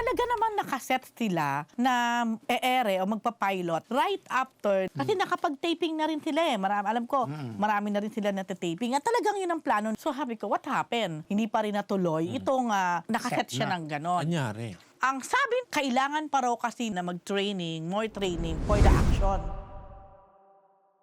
talaga naman nakaset sila na e-ere o magpa-pilot right after. Kasi nakapag-taping na rin sila eh. Alam ko, marami na rin sila na-taping. At talagang yun ang plano. So sabi ko, what happened? Hindi pa rin natuloy. Itong nakaset siya ng ganon. Anyari? Ang sabi, kailangan pa raw kasi na mag-training, more training for the action.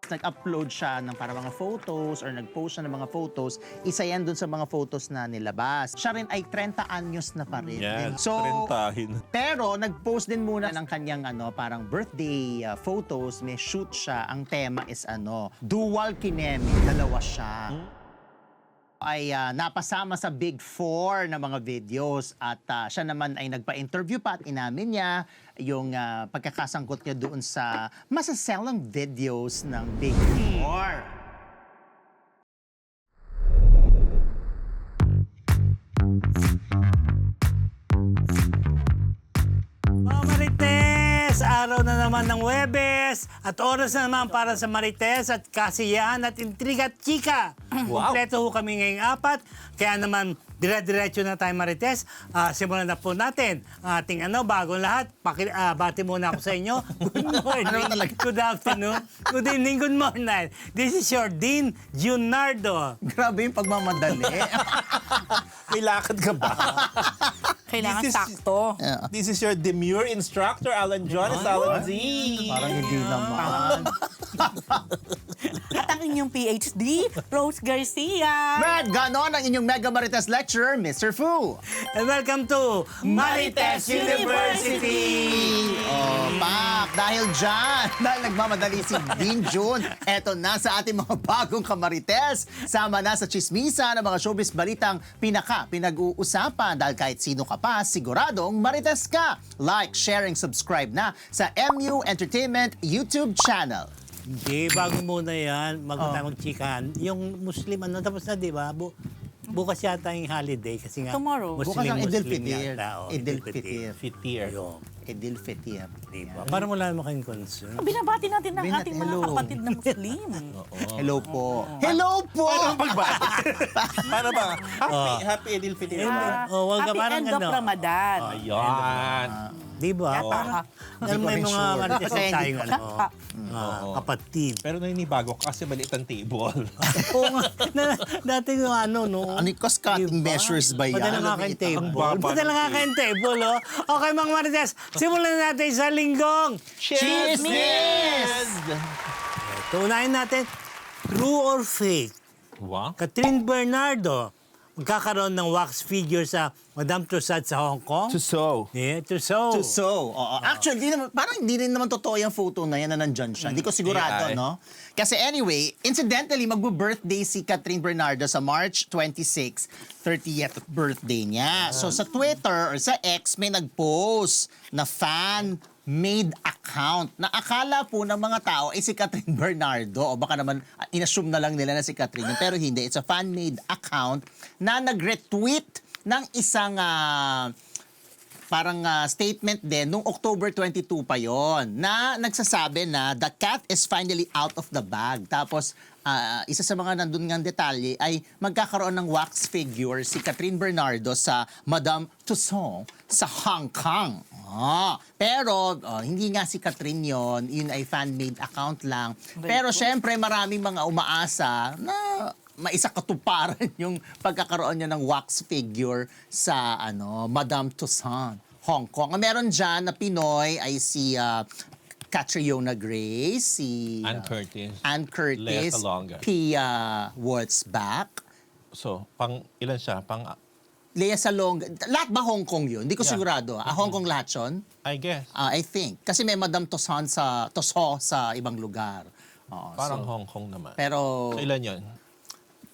Nag-upload siya ng para mga photos or nag-post siya ng mga photos, isa yan dun sa mga photos na nilabas. Siya rin ay 30 anyos na pa rin. Yan, So, rentahin. pero nag-post din muna ng kanyang parang birthday photos, may shoot siya. Ang tema is dual kinemi, dalawa siya. Ay napasama sa Big Four na mga videos at siya naman ay nagpa-interview pa at inamin niya yung pagkakasangkot niya doon sa masaselang videos ng Big Four. Mga Marites! Araw na naman ng Huwebes at oras na naman para sa Marites at kasiyahan at intriga at chika. Wow. Kompleto ho kami ngayong apat. Kaya naman, dire-diretso na tayo Marites. Simulan na po natin ang ating bagong lahat. Bati muna ako sa inyo. Good morning, good afternoon, good evening, good morning. This is your Dean Junardo. Grabe yung pagmamadali. May lakad ka ba? Kailangan This is- sakto. This is your demure instructor, Alan John. It's Alan Z. Parang hindi naman. At ang inyong PhD, Rose Garcia. Brad, ganon ang inyong Mega Marites lecturer, Mr. Fu. And welcome to Marites University! Oh, Pak, dahil dyan, dahil nagmamadali si Dean Jun, eto na sa ating mga bagong kamarites. Sama na sa chismisa ng mga showbiz balitang pinag-uusapan dahil kahit sino ka pa, siguradong marites ka. Like, sharing, subscribe na sa MU Entertainment YouTube channel. Hindi, bago muna yan, magchikahan. Yung Muslim, tapos na, di ba? Bukas yata yung holiday kasi nga Tomorrow. Bukas ang Idil Muslim Fitir. yata, oh, Idil Fitir. Fitir. Ayun, Idil Fitir. di ba? Para wala naman kayong concern. Binabati natin ang Binat- ating mga hello. kapatid na Muslim. Hello po. Hello po! Paano ba? Happy Idil Fitir. Wag ka Happy parang end of Ramadan. Ayan. Di ba? Yata. Alam mo Hindi yung ko rin mga sure. marites Kasi hindi tayong kapatid. Pero naninibago ka kasi maliit ang table. Oo nga, dati yung no? Ano yung cost-cutting Diba? measures ba yan? Padala nga kayong table. Ang baba Padala ng nga kayong table, oh. Okay, mga marites, simulan natin sa linggong. Chismis! Tuunahin natin, true or fake? Wow. Catherine Bernardo, magkakaroon ng wax figure sa Madame Tussauds sa Hong Kong. So. Yeah, Tussauds. So, actually, parang hindi rin naman totoo yung photo na yan na nandyan siya. Hindi ko sigurado, AI. no? Kasi anyway, incidentally, magbo-birthday si Catherine Bernardo sa March 26, 30th birthday niya. So sa Twitter or sa X, may nag-post na fan-made account na akala po ng mga tao ay si Catherine Bernardo o baka naman inassume na lang nila na si Catherine yun. Pero hindi, it's a fan-made account na nag-retweet ng isang parang statement din nung October 22 pa yon na nagsasabi na the cat is finally out of the bag. Tapos isa sa mga nandun ngang detalye ay magkakaroon ng wax figure si Catherine Bernardo sa Madame Tussauds sa Hong Kong. Pero hindi nga si Catherine yun ay fan-made account lang. Pero syempre maraming mga umaasa na maisakatuparan yung pagkakaroon niya ng wax figure sa Madame Tussauds, Hong Kong. Ang meron dyan na Pinoy ay si Catriona Gray, si Ann Curtis. Lea Curtis, Salonga. Pia Wurtzbach, So, ilan siya? Lea Salonga. Lahat ba Hong Kong yun? Hindi ko Yeah. sigurado. Hong Kong lahat yun? I guess. I think. Kasi may Madame Tussauds sa ibang lugar. Parang Hong Kong naman. Pero So, ilan yun?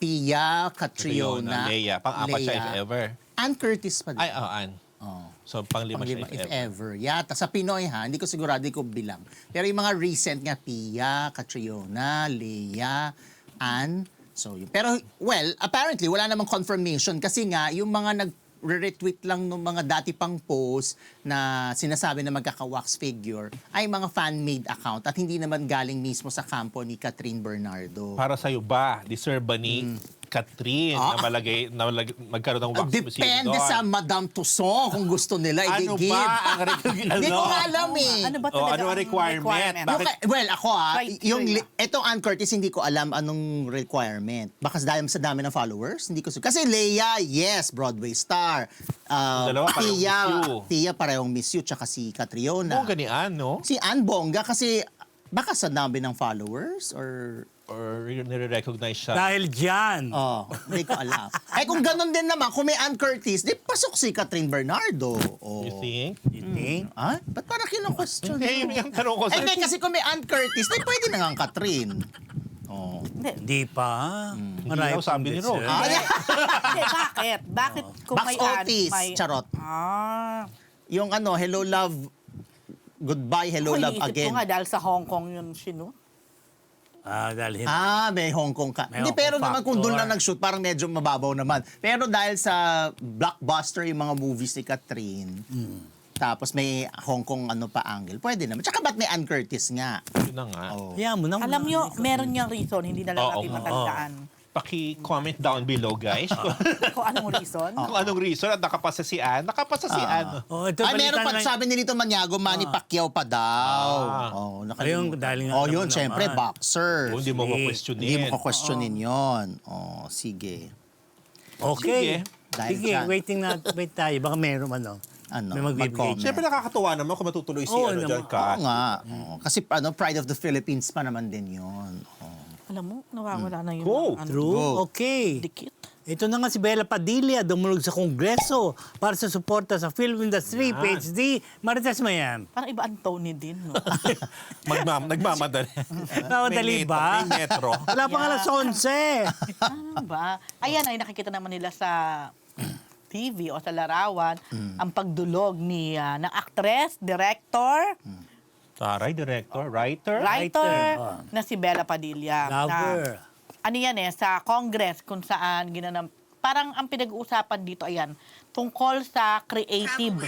Pia, Catriona, Lea. Pang-apat siya if ever. Ann Curtis pa din. Ann. Oh. So, pang-lima siya Panglima, if ever. Yata. Sa Pinoy hindi ko sigurado, hindi ko bilang. Pero yung mga recent nga, Pia, Catriona, Lea, Ann. So, yun. Pero, well, apparently, wala namang confirmation kasi nga, yung mga retweet lang ng mga dati pang post na sinasabi na magkaka-wax figure ay mga fan-made account at hindi naman galing mismo sa kampo ni Catherine Bernardo. Para sa'yo ba? Deserve ba ni Catherine na magkaroon ng wax museum Depende doon. sa Madame Tussauds kung gusto nila Ano i-give. ba ang Hindi ko nga alam eh. Ano ba Oh, talaga ano ang requirement? Bakit? Well, ako Criteria. itong Ann Curtis, hindi ko alam anong requirement. Baka dahil sa dami ng followers, hindi ko kasi Leia, yes, Broadway star. Dalawa parehong Miss You. Tia parehong Miss You, tsaka si Catriona. Oo, ganian, no? Si Ann Bongga kasi baka sa dami ng followers or Or nire-recognize siya. Dahil dyan. hindi ko alam. Kung ganun din naman, kung may Ann Curtis, di pasok si Catherine Bernardo. You think? You think? Ba't parang kino-question? Eh, yun yung tanong ko sa... Hindi, kasi kung may Ann Curtis, di pwede na nga ang Catherine. Hindi pa. daw sabi ni Rose. Hindi, bakit? Bakit kung Max may Otis, may... charot. Yung Hello Love, Goodbye, Hello Love iniisip Again. ko nga dahil sa Hong Kong yun, Dahil May Hong Kong ka. May Hindi, Hong pero Kong naman kung doon factor. lang nag-shoot, parang medyo mababaw naman. Pero dahil sa blockbuster yung mga movies ni Catherine, tapos may Hong Kong angle, pwede naman. Tsaka ba't may Ann Curtis nga? Yun na nga. Kaya mo na. alam nyo, meron niyang reason, hindi na lang Oo natin nga. matandaan. Paki-comment down below, guys. Kung anong reason. Kung anong reason at nakapasa si Ann. Nakapasa si Ann. Ito, Meron pa, balita na- sabi ni Lito Maniago, Manny Pacquiao pa daw. Ayun, dahil nga yun, naman syempre, naman. boxer. Hindi mo Sige. questionin. Hindi mo ko-questionin yun. Sige. Okay. Dahil Sige, dyan. wait tayo. Baka meron may magbibigay. mag-comment. Siyempre nakakatuwa naman kung matutuloy si Oo ano naman. dyan ka. Oo nga. Kasi Pride of the Philippines pa naman din yun. Alam mo, nawawala na yun. Go. True? Go. Okay. Dikit. Ito na nga si Bella Padilla, dumulog sa Kongreso para sa suporta sa film industry, PhD. Marites mo yan. Parang iba ang Tony din, no? Nagmamadali. Namadali ba? May metro. Wala pang alas 11. Ano ba? Ayan ay nakikita naman nila sa TV o sa larawan ang pagdulog ni ng actress, director, Taray, director, writer. writer Oh. na si Bella Padilla. Lover. Ano yan sa Congress kung saan parang ang pinag-uusapan dito ayan tungkol sa creative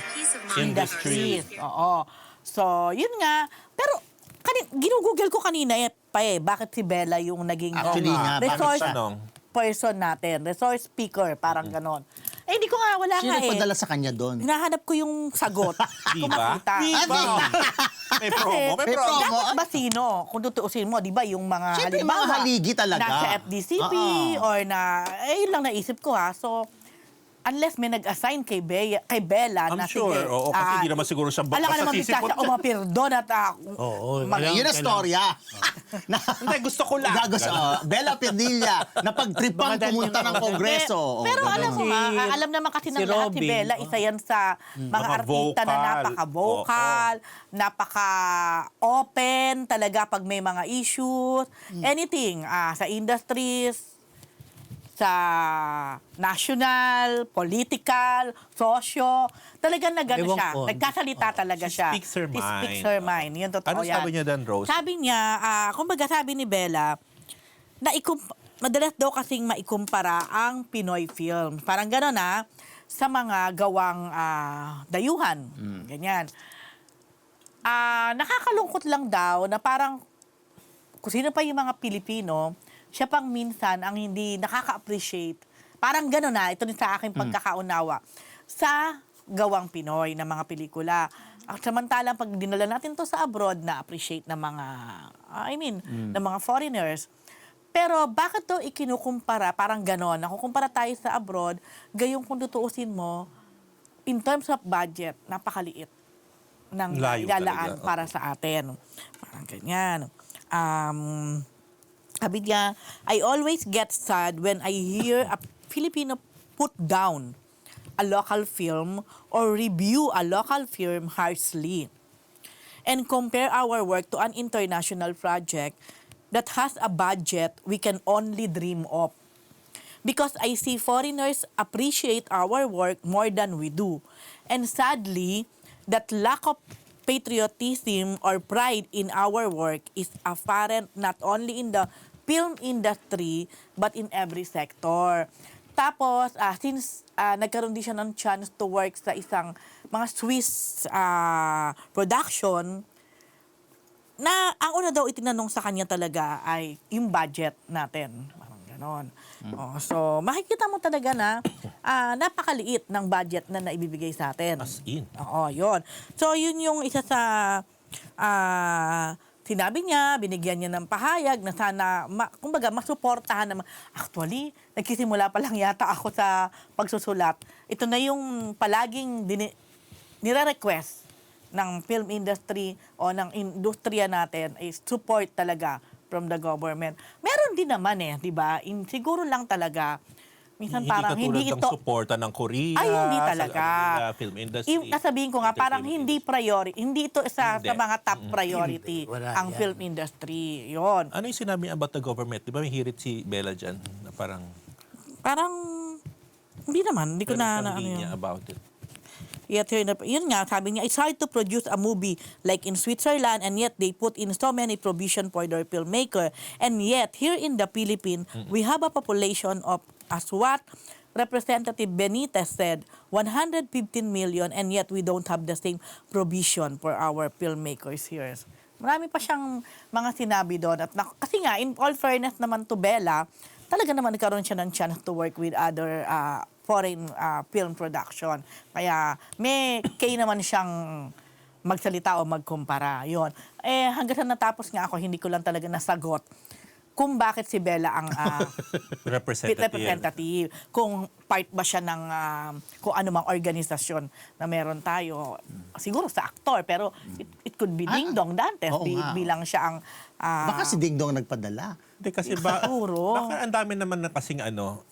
industries. Oo. So, yun nga. Pero ginugugol ko kanina bakit si Bella yung naging Actually nga, resource bakit tanong? person natin, resource speaker, parang ganon. Hindi ko nga, wala Sino nga nagpadala sa kanya doon? Hinahanap ko yung sagot. Di Kung ba? makita. Di ba? May promo, may May promo. promo. Dapat ba sino? Kung tutuusin mo, di ba, yung mga Siyempre, yung mga haligi talaga. nasa FDCP or yun lang naisip ko So, unless may nag-assign kay Bella I'm na sure. sige, Oo, kasi hindi naman siguro siya alam ka naman bigla siya umapir doon at Oo, Yun ang storya. Hindi, gusto ko lang. Bella Padilla, napagtripang Baka pumunta ng Kongreso. Pero alam mo Si- alam naman kasi ng si lahat si Robin, Bella, isa yan sa mga Mga artista na vocal. napaka-vocal, napaka-open talaga pag may mga issues, anything, sa industries, sa national, political, sosyo, talagang nagano Ewan siya. ko. Nagkasalita talaga She siya. speaks her She mind. speaks her mind. Yun, totoo Ano yan. sabi niya doon, Rose? Sabi niya, kumbaga sabi ni Bella, madalas daw kasing maikumpara ang Pinoy film. Parang gano'n sa mga gawang dayuhan. Ganyan. Nakakalungkot lang daw na parang kung sino pa yung mga Pilipino, siya pang minsan ang hindi nakaka-appreciate. Parang gano'n ito din sa aking pagkakaunawa sa gawang Pinoy na mga pelikula. Samantalang pag dinala natin to sa abroad, na-appreciate ng mga, ng mga foreigners. Pero bakit to ikinukumpara? Parang gano'n. Nakukumpara tayo sa abroad, gayong kung tutuusin mo, in terms of budget, napakaliit ng Layo ilalaan talaga. para sa atin. Parang ganyan. Sabi niya, I always get sad when I hear a Filipino put down a local film or review a local film harshly and compare our work to an international project that has a budget we can only dream of. Because I see foreigners appreciate our work more than we do. And sadly, that lack of patriotism or pride in our work is apparent not only in the film industry but in every sector. Tapos, since nagkaroon din siya ng chance to work sa isang mga Swiss production, na ang una daw itinanong sa kanya talaga ay yung budget natin. Parang ganon. So, makikita mo talaga na napakaliit ng budget na naibibigay sa atin. As in. Oo, yun. So, yun yung isa sa sinabi niya, binigyan niya ng pahayag na sana, kumbaga, masuportahan naman. Actually, nagsisimula pa lang yata ako sa pagsusulat. Ito na yung palaging nire-request ng film industry o ng industriya natin is support talaga from the government. Meron din naman di ba? Siguro lang talaga, minsan parang hindi ito... ng suporta ng Korea. Ay, hindi talaga. Sa film industry. Sabihin ko nga, parang hindi priority. Hindi ito isa sa mga top priority Wala ang yan. film industry. Yon. Ano yung sinabi about the government? Di ba may hirit si Bella dyan? Na parang... Parang, hindi naman. Hindi ko na ano niya yun. about it. Yun nga, sabi niya, it's hard to produce a movie like in Switzerland and yet they put in so many provision for their filmmaker. And yet, here in the Philippines, we have a population of, as what Representative Benitez said, 115 million and yet we don't have the same provision for our filmmakers here. Marami pa siyang mga sinabi doon. Kasi nga, in all fairness naman to Bella, talaga naman nagkaroon siya ng chance to work with other foreign film production. Kaya may naman siyang magsalita o magkumpara. Yun. Hanggang sa natapos nga ako, hindi ko lang talaga nasagot kung bakit si Bella ang representative. Kung part ba siya ng kung ano mang organisasyon na meron tayo. Siguro sa aktor, pero it could be Ding Dong Dantes bilang siya ang... Baka si Ding Dong nagpadala. Hindi kasi Siguro. baka ang dami naman na kasing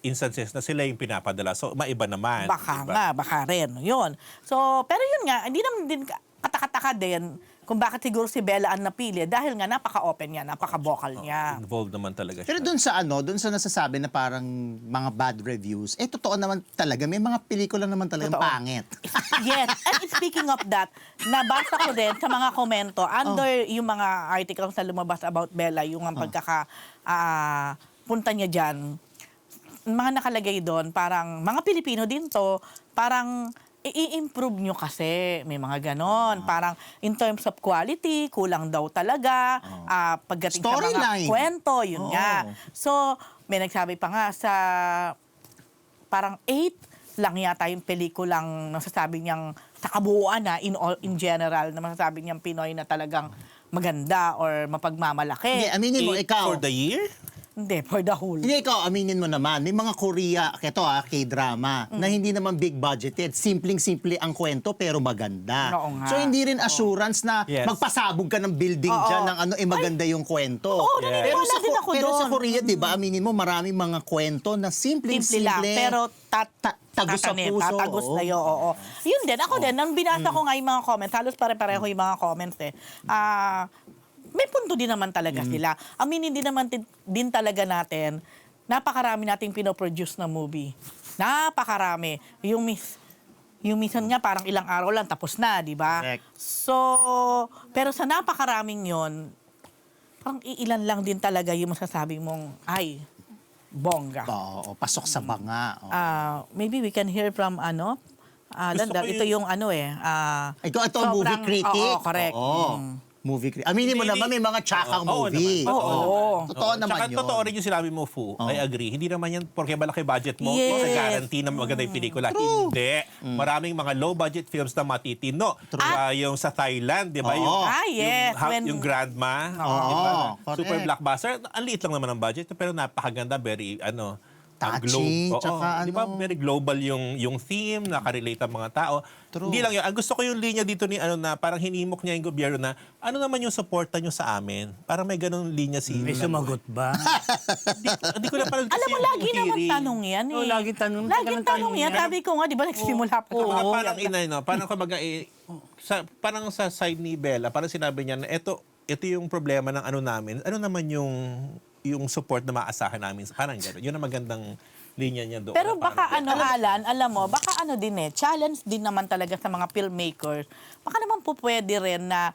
instances na sila yung pinapadala. So, maiba naman. Baka diba? nga, baka rin. Yun. So, pero yun nga, hindi naman din katakataka din kung bakit siguro si Bella ang napili dahil nga napaka-open niya, napaka-vocal niya. Involved naman talaga siya. Pero doon sa nasasabi na parang mga bad reviews, totoo naman talaga. May mga pelikula naman talagang Totoo. pangit. Yes. And speaking of that, nabasa ko din sa mga komento under yung mga articles na lumabas about Bella, yung ang punta niya dyan, mga nakalagay doon, parang mga Pilipino din to, parang i-improve nyo kasi. May mga ganon. Parang in terms of quality, kulang daw talaga. Pagdating sa mga Storyline. kwento, yun nga. So, may nagsabi pa nga sa parang 8 lang yata yung pelikulang nasasabi niyang sa kabuuan in general na masasabi niyang Pinoy na talagang maganda or mapagmamalaki. Hindi, aminin mo, 8 ikaw. for the year? Hindi, for the whole. Hindi, ikaw, aminin mo naman. May mga Korea, K-drama, na hindi naman big budgeted. Simpleng-simple ang kwento, pero maganda. Oo nga. So, hindi rin assurance na Yes. magpasabog ka ng building dyan ng maganda yung kwento. Oo, naniniwala din ako pero sa doon. Korea, di ba, aminin mo, maraming mga kwento na Simple lang, simpleng-simple. pero tagos sa tatanim, puso. tatagos Oo. sa'yo, oo. Yun din, ako din, nang binasa ko nga yung mga comments, halos pare-pareho yung mga comments may punto din naman talaga sila. Aminin din naman din talaga natin, napakarami nating pinoproduce na movie. Napakarami. Yung minsan nga parang ilang araw lang tapos na, di ba? Correct. So, pero sa napakaraming yon, parang ilan lang din talaga yung masasabi mong, ay, bongga. Oo, pasok sa banga. Oo. Maybe we can hear from Landag. ko Ito yung Ikaw, ito ang movie sobrang- critic. Oo, correct. Oo. Movie critic. Aminin mo Hindi, naman, may mga tsakang movie. naman. Oo. Totoo naman Tsaka yun. totoo rin yung sinabi mo, Fu. I agree. Hindi naman yan porque malaki budget mo, Yes. guarantee na maganda yung pelikula. Hindi. Maraming mga low-budget films na matitino. Yung sa Thailand, di ba? Oo. Yes. Yung Grandma. Oo, di ba? correct. Super blockbuster. Ang liit lang naman ang budget, pero napakaganda. Very, Touching, tsaka di ba? Very global yung theme, nakarelate ang mga tao. True. Hindi lang yun. Ang gusto ko yung linya dito ni na parang hinimok niya yung gobyerno na ano naman yung suporta nyo sa amin? Parang may ganung linya si... May sumagot ba? Hindi ko na parang Alam mo, lagi naman tanong yan eh. Oo, laging tanong. Laging tanong yan. Sabi ko nga, di ba nagsimula pa Oo, tayo. parang parang kumbaga parang sa side ni Bella, parang sinabi niya na ito yung problema ng namin. Ano naman yung support na maasahan namin. Parang gano'n. Yun ang magandang linya niya doon. Pero Na baka parang- Alan, alam mo, baka challenge din naman talaga sa mga filmmakers. Baka naman po pwede rin na,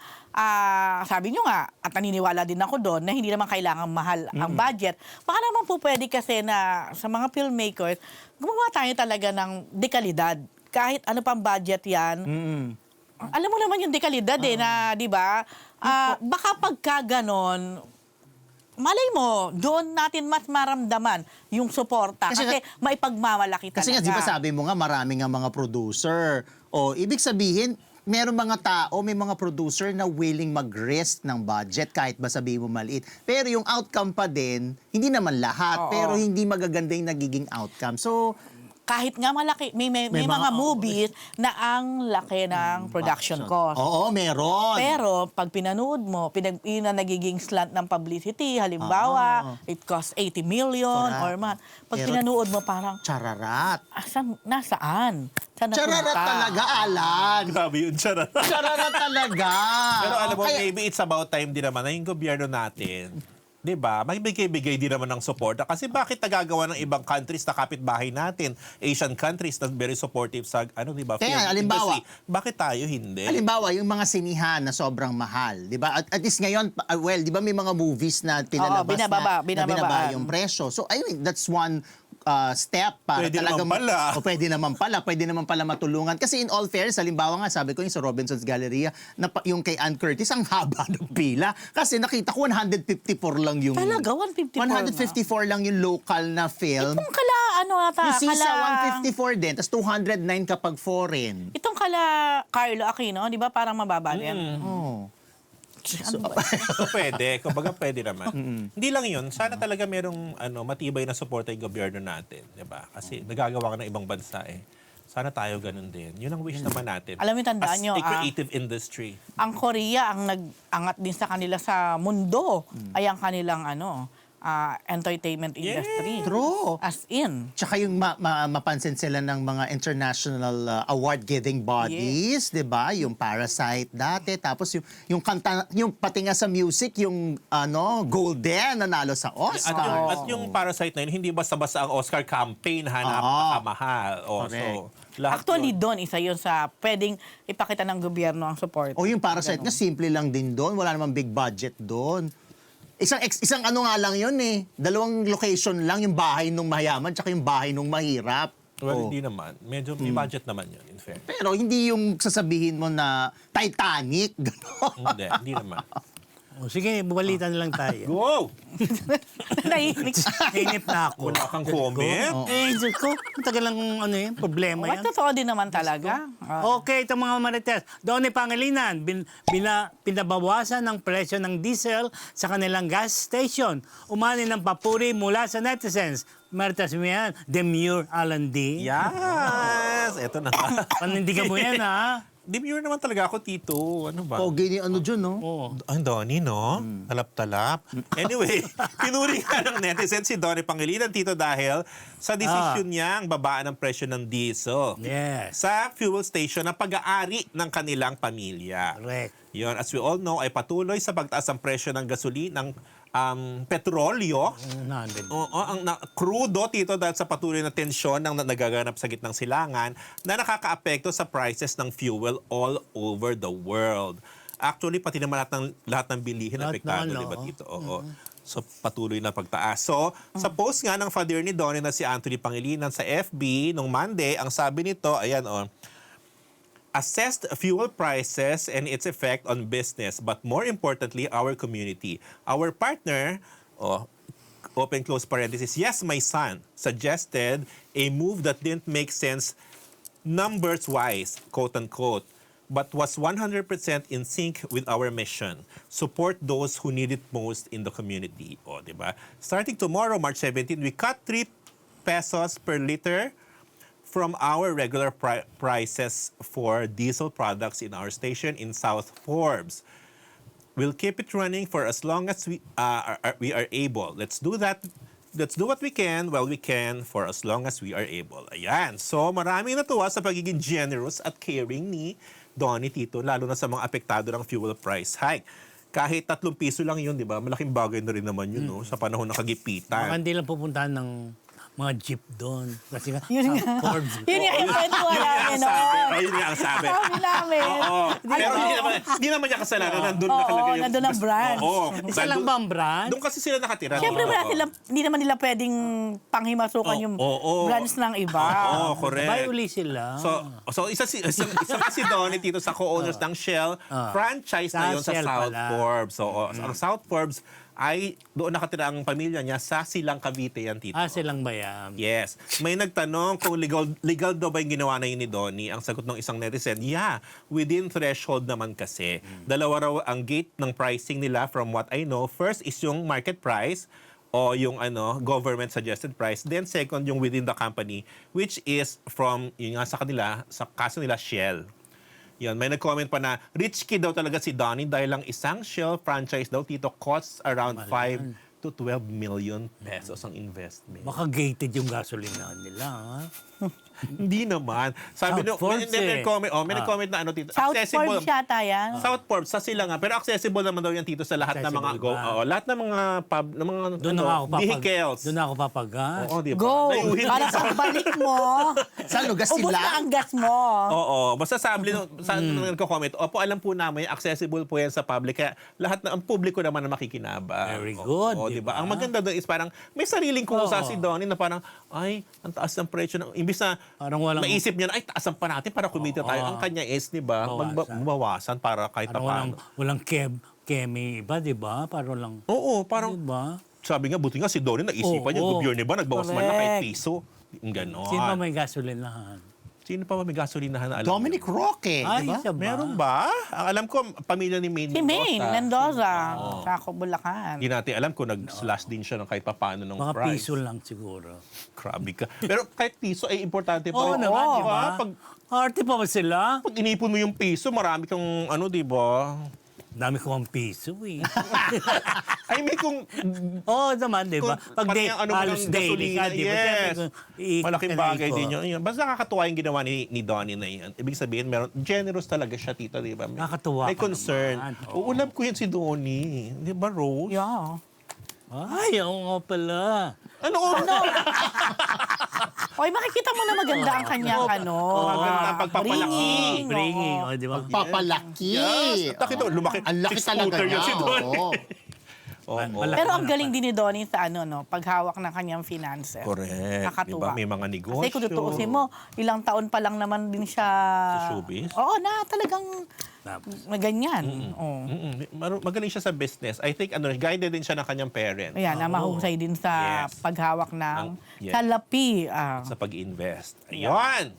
sabi nyo nga, at naniniwala din ako doon, na hindi naman kailangan mahal ang budget. Baka naman po pwede kasi na sa mga filmmakers, gumawa tayo talaga ng dekalidad. Kahit ano pang budget yan, alam mo naman yung dekalidad na, di ba? Baka pagka ganon, malay mo, doon natin mas maramdaman yung suporta. Kasi may pagmamalaki talaga. Kasi nga, di ba sabi mo nga, marami nga mga producer. O, ibig sabihin, meron mga tao, may mga producer na willing mag-risk ng budget kahit ba sabihin mo maliit. Pero yung outcome pa din, hindi naman lahat. Oo. Pero hindi magaganda yung nagiging outcome. So, kahit nga malaki, may mga movies na ang laki ng production cost. oo, meron. Pero pag pinanood mo, yun ang nagiging slant ng publicity. Halimbawa, it costs 80 million Correct. or man. Pag Pero- pinanood mo, parang, Chararat. nasaan? Saan Chararat napunta? talaga, Alan. Grabe yun, charot. Chararat talaga. Pero alam mo, Kaya- maybe it's about time din naman na yung gobyerno natin, di ba, magbigay-bigay din naman ng suporta. Kasi bakit nagagawa ng ibang countries na kapitbahay natin, Asian countries na very supportive sa, di ba, Kaya, film halimbawa- industry. Bakit tayo hindi? Halimbawa, yung mga sinihan na sobrang mahal, 'di ba? At least ngayon, 'di ba may mga movies na pinalabas binababa, na binababaan. yung presyo. So, I mean, that's one step para Pwede talagang naman pala. pwede naman pala matulungan kasi in all fairness, halimbawa nga sabi ko yung sa Robinson's Galleria na yung kay Ann Curtis ang haba ng pila kasi nakita ko 154 lang yung Talaga, 154 lang yung local na film. Itong kala, Yung Sisa 154 din, tapos 209 kapag foreign. Itong kala Carlo Aquino, di ba parang mababa yan? Oh. Ano ba? So, pwede. Kumbaga, pwede naman. Hindi lang yun. Sana talaga merong matibay na suporta yung gobyerno natin. Diba? Kasi nagagawa ka ng ibang bansa eh. Sana tayo ganun din. Yun ang wish naman natin. Alam mo, tandaan As nyo, a creative industry. Ang Korea, ang nag-angat din sa kanila sa mundo, ay ang kanilang entertainment industry. True. As in. Tsaka yung mapansin sila ng mga international award-giving bodies, 'di ba? Yung Parasite dati, tapos yung kanta, yung pati nga sa music, yung Golden nanalo sa Oscar. At yung Parasite na yun, hindi basta-basta ang Oscar campaign, napakamahal. So, lahat Actually, yun. doon, isa yun sa pwedeng ipakita ng gobyerno ang support. O yung Parasite nga, simple lang din doon. Wala namang big budget doon. Isang ano nga lang yun eh. 2 location lang, yung bahay nung mayaman tsaka yung bahay nung mahirap. Well, Oh. hindi naman. Medyo may budget naman yun, in fair. Pero hindi yung sasabihin mo na Titanic, gano'n. Hindi naman. O, sige, bumalitan na lang tayo. Wow! Nahihinig. Nainip na ako. Wala kang comment? Diyos ko, matagal lang problema yan. Totoo din naman talaga. Okay, itong mga marites. Doon ni Pangilinan, pinabawasan ng presyo ng diesel sa kanilang gas station. Umani ng papuri mula sa netizens. Marites mo yan, Demure Alan D. Yes! Ito na. Panindigan mo yan, ha? Demure naman talaga ako, Tito. Ano ba? Pogi ni ano dyan, no? Oo. Ang Donnie, no? Talap-talap. Anyway, pinuri nga ng netizen si Donnie Pangilinan, Tito, dahil sa desisyon niyang babaan ang presyo ng diesel Yes. sa fuel station na pag-aari ng kanilang pamilya. Correct. Yun, as we all know, ay patuloy sa pagtaas ng presyo ng gasolina, ng petrolyo, ang crudo, Tito, dahil sa patuloy na tensyon ng nagaganap sa gitnang silangan na nakakaapekto sa prices ng fuel all over the world. Actually, pati naman lahat ng bilihin Lahat apektado, naman, di ba, oo. Tito? Oo. So, patuloy na pagtaas. So, sa post nga ng father ni Donnie na si Anthony Pangilinan sa FB nung Monday, ang sabi nito, ayan, assessed fuel prices and its effect on business, but more importantly, our community. Our partner, open close parenthesis, yes, my son, suggested a move that didn't make sense numbers-wise, quote-unquote, but was 100% in sync with our mission. Support those who need it most in the community. Diba? Starting tomorrow, March 17, we cut 3 pesos per liter from our regular prices for diesel products in our station in South Forbes. We'll keep it running for as long as we are able. Let's do that. Let's do what we can while we can for as long as we are able. Ayan. So, maraming natuwa sa pagiging generous at caring ni Donnie, Tito, lalo na sa mga apektado ng fuel price hike. Kahit 3 piso lang yun, di ba? Malaking bagay na rin naman yun, no? Sa panahon ng kagipitan. Baka hindi lang pupuntahan ng mga jeep doon. Kasi nga, Yun nga. Forbes. Yun nga yung kwento namin, no? Yun nga ang sabi. Sabi namin. Oo. Pero hindi naman niya kasalanan. Nandun na Oo, talaga yung... nandun ang branch. Oo. Isa lang ba ang brand? Doon kasi sila nakatira. Siyempre, Oo. hindi naman nila pwedeng panghimasukan yung branch ng iba. Oo, correct. Buy uli sila. So isa si Donnie Tito sa co-owners ng Shell franchise na Sa yun sa Shell South pala. Forbes. So ang South Forbes ay doon nakatira ang pamilya niya sa Silang Cavite yan, Tito. Silang bayan. Yes. May nagtanong kung legal daw ba yung ginawa na yun ni Donnie. Ang sagot ng isang netizen, yeah, within threshold naman kasi. Dalawa raw ang gate ng pricing nila from what I know. First is yung market price o yung government suggested price. Then second, yung within the company, which is from, yun nga sa kanila, sa kaso nila, Shell. Yan, may nag-comment pa na rich kid daw talaga si Donnie dahil lang isang Shell franchise daw, Tito, costs around 5 to 12 million pesos ang investment. Baka gated yung gasolinahan nila, ha? Hindi naman. Sabi South nung, Forbes may nag-comment na Tito, South Forbes yata yan. South Forbes, sa sila nga. Pero accessible naman daw yan, Tito, sa lahat ng mga Accessible ba? lahat ng mga pub, ng mga Doon ako vehicles. Doon ako papagas. Oo, di ba? Go! Naiuhit Para din sa- pagbalik mo, Sa lugas ubos sila. na ang gas mo. Oo, basta sabi sa nagko-comment, opo, alam po namin, accessible po yan sa public. Kaya lahat ang publiko naman na makikinabang. Very good, Oo, di diba? ba? Ang maganda doon is parang may sariling kusa Oo. si Donnie na parang, ay, ang taas ng presyo. Imbis na Parang walang- maisip niya na, ay, taasan pa natin para kumita tayo. Oo. Ang kanya is, di ba, Bawasan. mabawasan para kahit pa Parang paano. walang kemi iba, di ba? Parang lang, Oo, parang, di ba? sabi nga, buti nga si Donnie naisipan niya, Oo. gobyerno ba, nagbawas man lang kahit Correct. piso. Yung ganon. Sino pa may gasolinahan? Sino pa ba may gasolinahan na alam Dominic niyo? Roque, Ay, di ba? siya ba? Meron ba? Ang alam ko, pamilya ni Maine Si Maine Mendoza, Oo. sa Bulacan. Hindi natin alam kung nag-slash din siya ng kahit papaano ng Mga price. piso lang siguro. Grabe ka. Pero kahit piso ay importante pa. Oo rin. naman, Oo, di ba? Pag, Arte pa ba sila? pag inipon mo yung piso, marami kang di ba? Dami ko ang piso eh. Ay, may kung... Oo naman, di ba? Kung- Pag parang yung ano mo halos ng daily ka, di ba? yes. Siyempre, kung iikot Malaking ka na bagay ikot. din yun. Yun. Basta nakakatuwa yung ginawa ni Donnie na yan. Ibig sabihin, meron, generous talaga siya, tita, di ba? Nakakatuwa May ka concern. naman. Oo. Uulab ko yan si Donnie. Di ba, Rose? Yeah. Ay, oo nga pala. Ano? Oy, makikita mo na maganda ang kanyang Maganda ang pagpapalaki. bringing. Bringing, oo. oh, di ba? Papalaki. Yes. Bakit daw, lumaki. Ang laki Six talaga footer niya. yun si Donnie. Oo. Oo. Malaki Pero ang na galing pala. din ni Donnie sa paghawak ng kanyang finances. Correct. Nakakatuwa. Diba? May mga negosyo. Kasi kung tutuusin mo, ilang taon pa lang naman din siya... Sa showbiz? Oo, na talagang na ganyan. Oo. Magaling siya sa business. I think guided din siya ng kanyang parents Ayan, na mahusay din sa Yes. paghawak ng Yes. salapi. sa pag-invest. Ayun!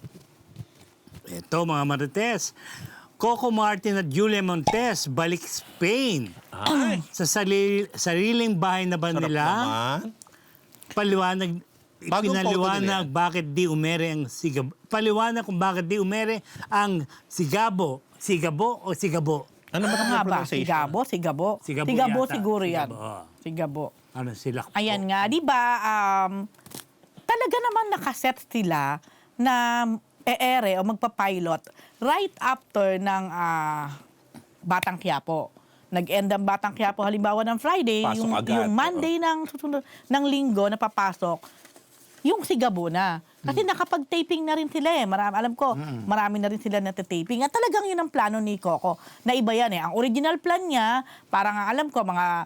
Ito mga Marites, Coco Martin at Julia Montes balik Spain. Ay, Sa sariling bahay na ba sarap nila? naman. Paliwanag, Bagong pinaliwanag photo nila yan. bakit di umere ang sigabo. Paliwanag kung bakit di umere ang sigabo. Sigabo o sigabo? Ano ba Ano ang nga ba? pronunciation? Sigabo? Sigabo? Sigabo Sigabo yata. siguro yan. Sigabo, oo. Sigabo. Ano sila? Ayan nga, di ba, talaga naman nakaset sila na o magpa-pilot right after ng Batang Quiapo. Nag-end ang Batang Quiapo halimbawa ng Friday, Pasok yung, agad, yung Monday ng susunod ng linggo na papasok, yung Sigabo na. Kasi nakapag-taping na rin sila eh. Alam ko, marami na rin sila na taping. At talagang yun ang plano ni Coco. Na iba yan eh. Ang original plan niya, parang alam ko, mga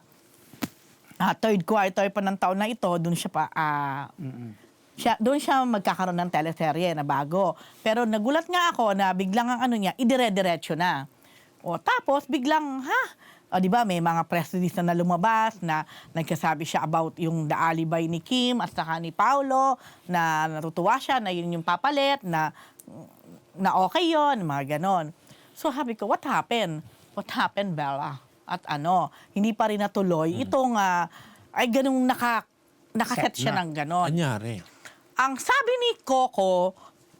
third quarter pa ng taon na ito, doon siya pa, doon siya magkakaroon ng teleserye na bago. Pero nagulat nga ako na biglang ang idire-diretso na. O tapos biglang, di ba, may mga press release na lumabas na nagkasabi siya about yung the alibi ni Kim at saka ni Paolo, na natutuwa siya na yun yung papalit, na okay yun, mga ganon. So sabi ko, what happened? What happened, Bella? At hindi pa rin natuloy. Itong, ay ganung nakaset siya ng ganon. Anyari? Ang sabi ni Coco,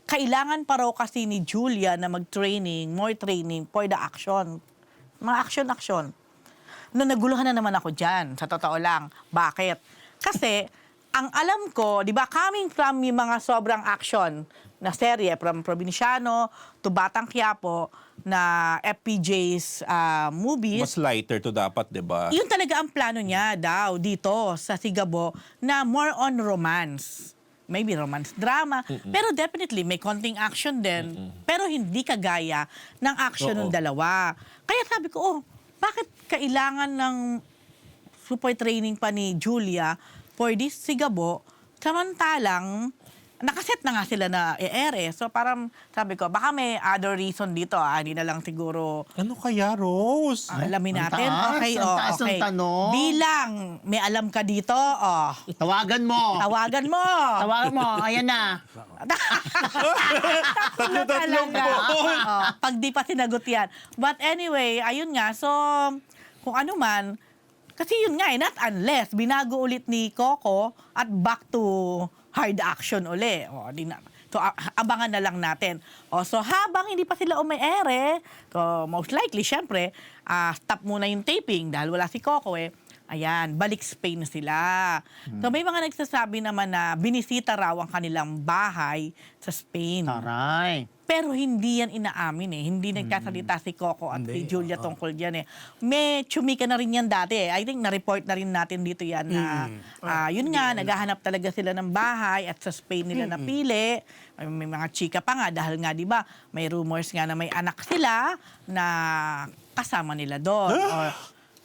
kailangan pa raw kasi ni Julia na mag-training, more training for the action. Mga action. No, naguluhan na naman ako dyan, sa totoo lang. Bakit? Kasi, ang alam ko, di ba, coming from yung mga sobrang action na serye, from Provinciano to Batang Quiapo, na FPJ's movies, Mas lighter to dapat, di ba? yun talaga ang plano niya daw dito sa Sigabo na more on romance. Maybe romance drama. Pero definitely, may konting action din. Pero hindi kagaya ng action ng dalawa. Kaya sabi ko, bakit kailangan ng super training pa ni Julia for this Sigabo? Samantalang, nakaset na nga sila na i-air eh. So parang sabi ko, baka may other reason dito. Hindi na lang siguro Ano kaya, Rose? alamin Ang natin. taas, Okay, ang taas ng okay. tanong. Bilang may alam ka dito, Tawagan mo. tawagan mo. Tawagan mo. Ayan na. Tatlo talaga. Pag di pa sinagot yan. But anyway, ayun nga. So, kung ano man, kasi yun nga not unless binago ulit ni Coco at back to hard action uli. So, abangan na lang natin. So, habang hindi pa sila ere, so, most likely, syempre, stop muna yung taping dahil wala si Coco eh. Ayan, balik Spain sila. So, may mga nagsasabi naman na binisita raw ang kanilang bahay sa Spain. Taray. Pero hindi yan inaamin eh. Hindi nagkasalita si Coco at si Julia tungkol yan eh. May tsumika na rin yan dati eh. I think na-report na rin natin dito yan na yun nga, naghahanap talaga sila ng bahay at sa Spain nila napili. May mga chika pa nga dahil nga di ba may rumors nga na may anak sila na kasama nila doon.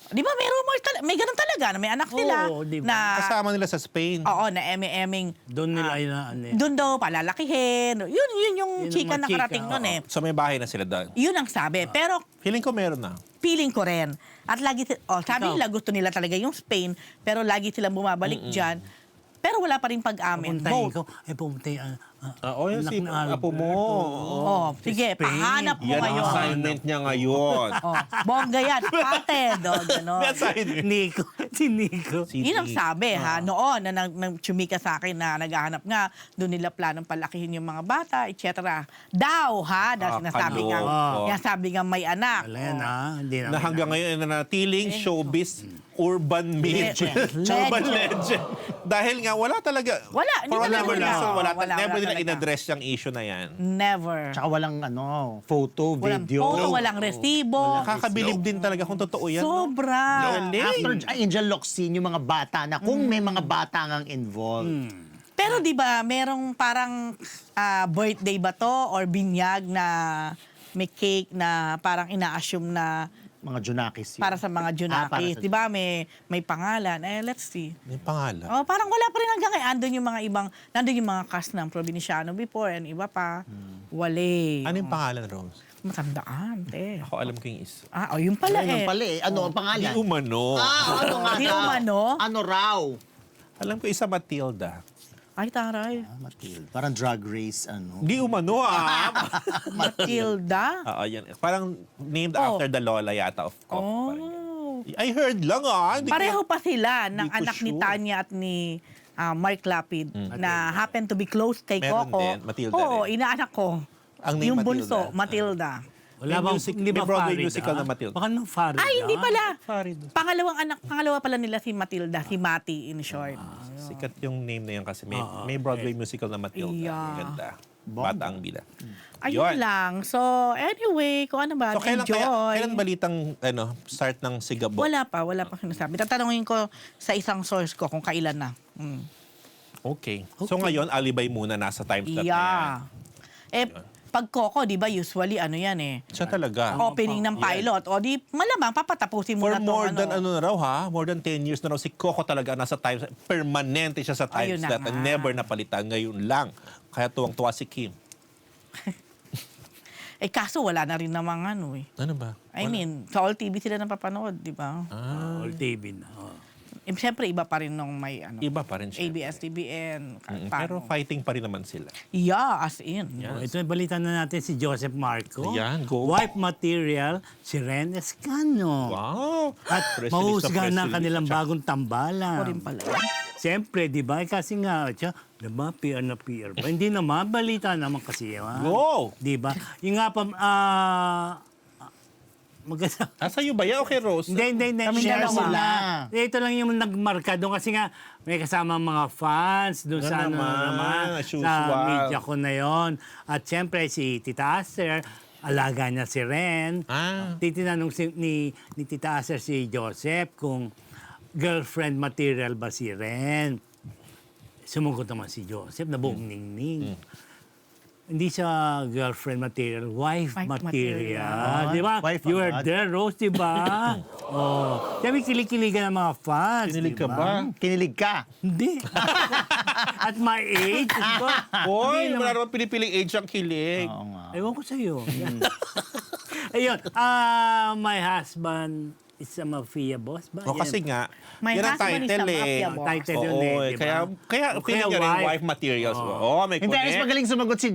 Di ba may rumors talaga, may ganun talaga na may anak sila Oo, di ba? na Kasama nila sa Spain. oo, na eme-eming Doon nila ay doon daw palalakihin. Yun yung Yun ang chika mga na chika, karating nun eh. So may bahay na sila doon. Yun ang sabi. Pero Feeling ko meron na. feeling ko rin. At lagi, sabi nila gusto nila talaga yung Spain, pero lagi silang bumabalik dyan. Pero wala pa rin pag-amin. Pumuntahin ko. Pumunta yung Yung anak si na Albert. apo mo. Sige, Spain. pahanap mo Yan ang ngayon. assignment niya ngayon. Bongga yan, spotted. Gano'n. May assignment. Nico. Si Nico. Yun ang sabi ha, noon na nang tsumika sa akin na naghahanap nga, doon nila planong palakihin yung mga bata, etc. Daw ha, dahil sinasabi nga may anak. Wala yan Hindi Na hanggang ngayon ay nanatiling showbiz urban myth. Legend. Urban legend. Dahil nga wala talaga. Wala, hindi For whatever talaga. reason, Wala never nila talaga. in-address yung issue na yan. Never. Tsaka walang photo, Walang video. photo, walang resibo. Nakakabilib din talaga kung totoo yan. no? Sobra. After Angel Locsin, yung mga bata na kung may mga bata ngang involved. Pero 'di ba, merong parang birthday ba to or binyag na may cake na parang ina-assume na Mga Junakis yun. para sa mga para Junakis, sa- 'di ba? May pangalan. Let's see. May pangalan. Parang wala pa rin hanggang ngayon. Andun yung mga cast ng Provinciano before and iba pa. Wale. Ano yung pangalan, Rose? Matandaan, te. Ako alam ko yung isa. Yun pala Ayun eh. pala eh. Ano ang pangalan? Di umano. ano nga Di daw? umano? Ano raw? Alam ko isa Matilda. Ay, taray. Matilda. Parang drag race, ano. Di umano Matilda? yan. Parang named Oh. after the Lola yata of Coke. Oh. I heard lang Hindi ko Pareho lang- pa sila ng Hindi ko anak ni sure. Tanya at ni Mark Lapid na happen to be close kay Meron Coco. din, Matilda Oo, rin. inaanak ko. Ang name Yung Matilda. bunso, Matilda. Wala May bang, music- hindi ba may Broadway Farid, musical na Matilda. Baka nang Farid. Ay, hindi pala. Farid. Pangalawa pala nila si Matilda, si Mati in short. Sikat yung name na yan kasi may Broadway musical na Matilda. Yeah. Ganda. Bata ang bila. Ayun Yun. lang. So, anyway, kung ano ba, So kailan enjoy. balitang start ng Sigabo? Wala pa sinasabi. Tatanungin ko sa isang source ko kung kailan na. Okay. So ngayon, alibay muna nasa time slot na yan. Yeah. Pag Coco, di ba, usually ano yan eh. Siya talaga. Opening ng pilot. O di, malamang papatapusin mo For na to. more than na raw more than 10 years na raw si Coco talaga nasa time slot. Permanente siya sa time Ayun na slot. nga. And never napalitan. Ngayon lang. Kaya tuwang-tuwa si Kim. Kaso wala na rin namang ano eh. Ano ba? I mean, sa All TV sila napapanood, di ba? All TV na. Siyempre, iba pa rin nung may ano, Iba pa rin siya. ABS-CBN. Pero fighting pa rin naman sila. Yeah, as in. Ito yung balita na natin si Joseph Marco. Ayan, go. Wife material, si Ren Escano. Wow! At Press release mahusgahan na na ang kanilang bagong Ako tambalan. rin pala. Siyempre, di ba? Kasi nga, siya, di ba, PR na PR pa. Hindi naman, balita naman kasi. Go! Di ba? Yung nga pa, maganda. Sa'yo ba yan? Okay, Rose? Hindi. Kami Share dalawa. sila. Ito lang yung nagmarka doon kasi nga may kasama mga fans doon Ano sa naman, as sa usual. media ko na yon. At siyempre si Tita Aster, alaga niya si Ren. Titinanong ni Tita Aster si Joseph kung girlfriend material ba si Ren. Sumugot naman si Joseph na buong ningning. hindi siya girlfriend material, wife Wife material. material. Di ba? Wife You were agad. there, Rose, di ba? Oh. Sabi, kilig-kiligan ng mga fans. Kinilig di ka ba? Kinilig ka. Hindi. At my age, di ba? Hoy, Hindi wala naman- naman pinipiling age ang kilig. Oo nga. Ewan ko sa'yo. Ayun, my husband is a mafia boss ba? O kasi nga, My yan ang husband is a title eh. mafia Ang boss. title yun Oo, eh, eh. di ba? Kaya O feeling kaya niya rin wife. wife materials. Oo. Oo, may In fairness, connect. magaling sumagot si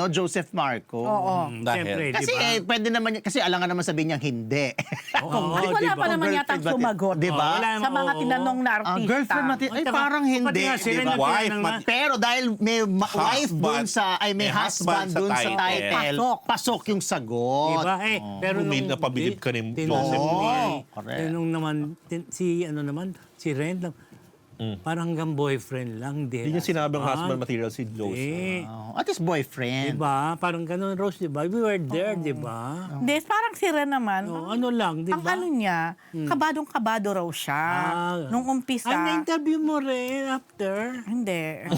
Joseph Marco. Oo. Dahil. Siyempre, di Kasi ba? pwede naman, kasi alangan naman sabihin niyang hindi. Oo, Di, wala di ba? pa naman yatang Girlfriend sumagot. Di ba? Wala Sa mga oo. tinanong na artista. Girlfriend natin, ay At saka, parang pati hindi. nga, sila Di ba? na Wife tinanong na- Pero dahil may wife dun Husband. sa, ay may May husband husband sa dun sa title. title, pasok yung sagot. Diba? Eh, pero Bumil nung... na pabilib ka rin, tinanong Joseph. ni- Correct. tinanong naman, si Ren lang, parang hanggang boyfriend lang. Hindi niya sinabing husband material si Joseph. Eh, Oh, at his boyfriend. diba? Parang ganun, Rose, diba? We were there, diba? Hindi, parang si Ren naman. Oh, ano lang, Ang diba? ano niya, kabadong-kabado raw siya. Ah. Nung umpisa. Ay, na-interview mo rin after. Hindi.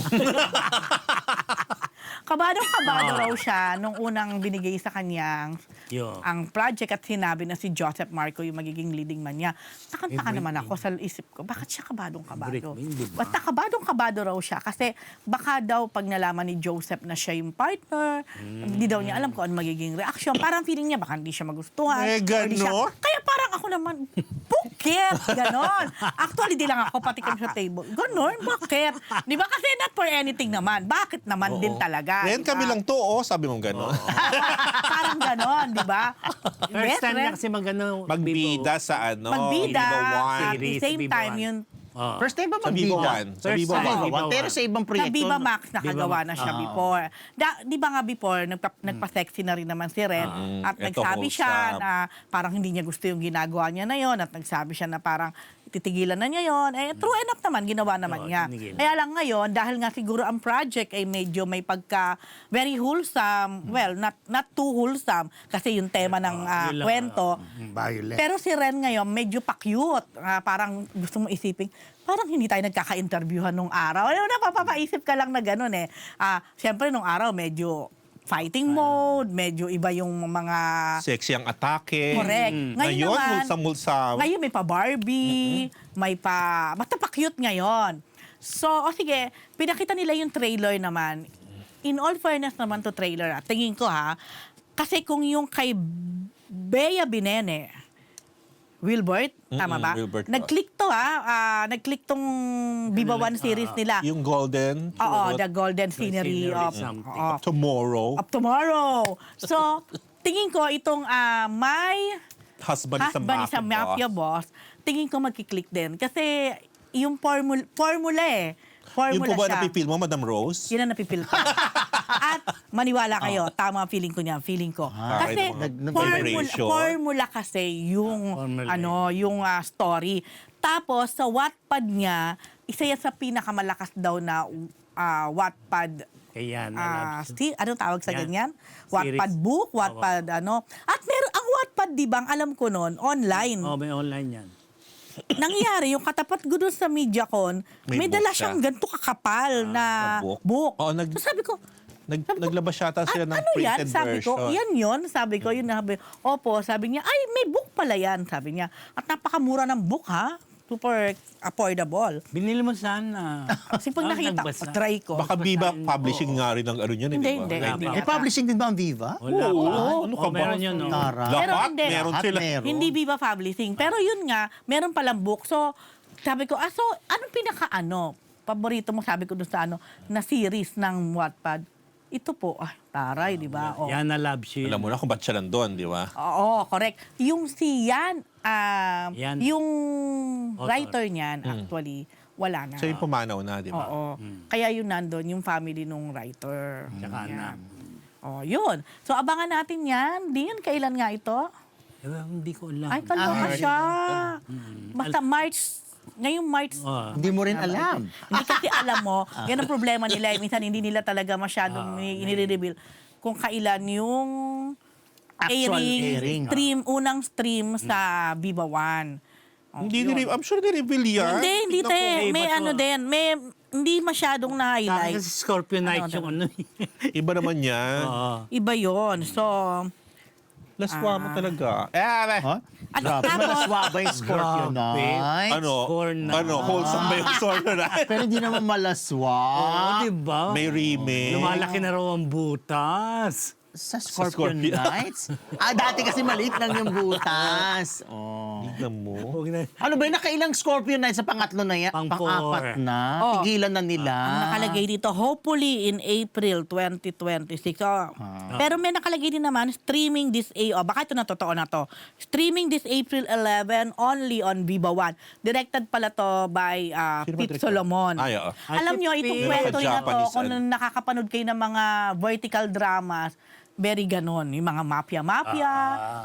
Kabadong-kabado raw siya nung unang binigay sa kanyang Yo. ang project at sinabi na si Joseph Marco yung magiging leading man niya. Takanta naman ako sa isip ko, bakit siya kabadong-kabado? Break me, di ba? Basta kabadong-kabado raw siya kasi baka daw pag nalaman ni Joseph na siya yung partner, hindi daw niya alam kung ano magiging reaction. Parang feeling niya baka hindi siya magustuhan. Eh, or di siya- ganon? Kaya parang ako naman, bakit? Ganon. Actually, di lang ako, pati kami sa table. Ganon, bakit? Di ba? Kasi not for anything naman. Bakit naman din talaga? Ngayon di ba? kami lang to, oh, sabi mong gano'n. Parang ganon, di ba? First time Ren, niya kasi mag-ano. Magbida sa ano. Magbida. Viva At One. the Series, same Viva time, One. yun, First time ba Sa Viva magbida? One. Sa First Viva time. One. Viva Pero One. sa ibang sa proyekto. Viva Max nakagawa Viva na siya Max. before. Di ba nga before, nagpa-sexy na rin naman si Ren. At Ito, nagsabi siya wholesome. na parang hindi niya gusto yung ginagawa niya na yon. At nagsabi siya na parang titigilan na niya yon. Eh, true enough naman, ginawa naman Oo, niya. tinigil. Kaya lang ngayon, dahil nga siguro ang project ay medyo may pagka very wholesome. Well, not too wholesome kasi yung tema ng Yun lang, kwento. Violent. Pero si Ren ngayon, medyo pa-cute. Parang gusto mo isipin, parang hindi tayo nagkaka-interviewhan nung araw. Ano, napapaisip ka lang na gano'n eh. Siyempre, nung araw, medyo fighting mode, medyo iba yung mga... Sexy ang atake. Correct. Ngayon naman, mulsam-mulsam. ngayon may pa-Barbie, may pa... Basta pa-cute ngayon. So, sige, pinakita nila yung trailer naman. In all fairness naman to trailer, tingin ko kasi kung yung kay Bea Binene, Wilbert, tama ba? Wilbert. Nag-click to nag-click tong Viva One series nila. Yung golden. Oo, the golden scenery Scenery of, something. Tomorrow. of tomorrow. So, tingin ko itong my Husband is a husband is a mafia boss, tingin ko magkiklik din. Kasi yung formula eh. Yung po ba siya. napipil mo, Madam Rose? Yun ang napipil ko. At maniwala kayo, tama ang feeling ko niya, feeling ko. Kasi Vibration. formula kasi yung Formula. yung story. Tapos sa Wattpad niya, isa yan sa pinakamalakas daw na Wattpad Kaya anong tawag sa Yan. ganyan? Series. Wattpad book, Wattpad ano. At meron ang Wattpad, di ba, ang alam ko noon, online. Oh, may online yan. Nangyari, yung katapat ko doon sa MediaCon, May may book dala siya. siyang ganito kakapal na book. book. Oo, So sabi ko, Naglabas yata sila ng ano yan? printed Sabi version. ko, yan yun. Sabi ko, yun na. Opo, sabi niya, ay, may book pala yan. Sabi niya, at napakamura ng book, ha? Super affordable. Binili mo sana. Kasi pag nakita ko, try ko. Baka Viva Publishing nga rin ng ano niyan, Hindi, di ba? hindi. Wala Hindi pa. May yata. publishing din ba ang Viva? Wala Oo, pa. ano ka ba? Meron yun, no? Tara. Pero Lahat hindi. meron Lahat sila. meron. Hindi Viva Publishing. Pero yun nga, meron palang book. So, sabi ko, so, anong paborito mo, sabi ko doon sa na series ng Wattpad? Ito po, taray, di ba? Oh. Yan na love shield. Alam mo na kung ba't siya nandun, di ba? Oo, correct. Yung si Yan, Yan. yung Author. writer niyan, actually, wala na. Siya yung pumanaw na, di ba? Oo. Kaya yun nandun, yung family nung writer. Tsaka Yan. anak. Oh, yun. So, abangan natin yan. Din, kailan nga ito? Hindi ko alam. Ay, kaloka siya. Basta ngayong March, Hindi mo rin alam. hindi kasi alam mo, yan ang problema nila. Minsan hindi nila talaga masyadong inire-reveal kung kailan yung Actual airing. unang stream sa Viva One. Oh, Hindi yun. I'm sure ni-reveal yan. Hindi, Naku, te. May ba't ano wa- din. May hindi masyadong na-highlight. Kasi Scorpio Night yung ano. Iba naman yan. Oo. Iba yon. So, Laswa mo talaga. Huh? at Grabe, tapos, malaswa ba yung Scorpio Grabe. Night? Ano, wholesome ba yung Scorpio na? Pero hindi naman malaswa. Oo, di ba? May remake. Lumalaki na raw ang butas. Sa Scorpio Scorpio. Nights? Dati kasi maliit lang yung butas. Oh. Tignan mo. Huwag na. Ano ba, nakailang Scorpio Nights sa pangatlo na yan? Pang-4. Pang-apat na? Oh. Tigilan na nila. ang nakalagay dito, hopefully in April 2026. Oh. Pero may nakalagay din naman, streaming this baka ito na totoo na to. Streaming this April 11 only on Viva One. Directed pala to by Sino ba Pete director? Solomon. Ay, oo. Alam nyo, itong Pete. kwento rin na to, Japanese, kung nakakapanood kayo ng mga vertical dramas, very ganon. Yung mga mafia-mafia,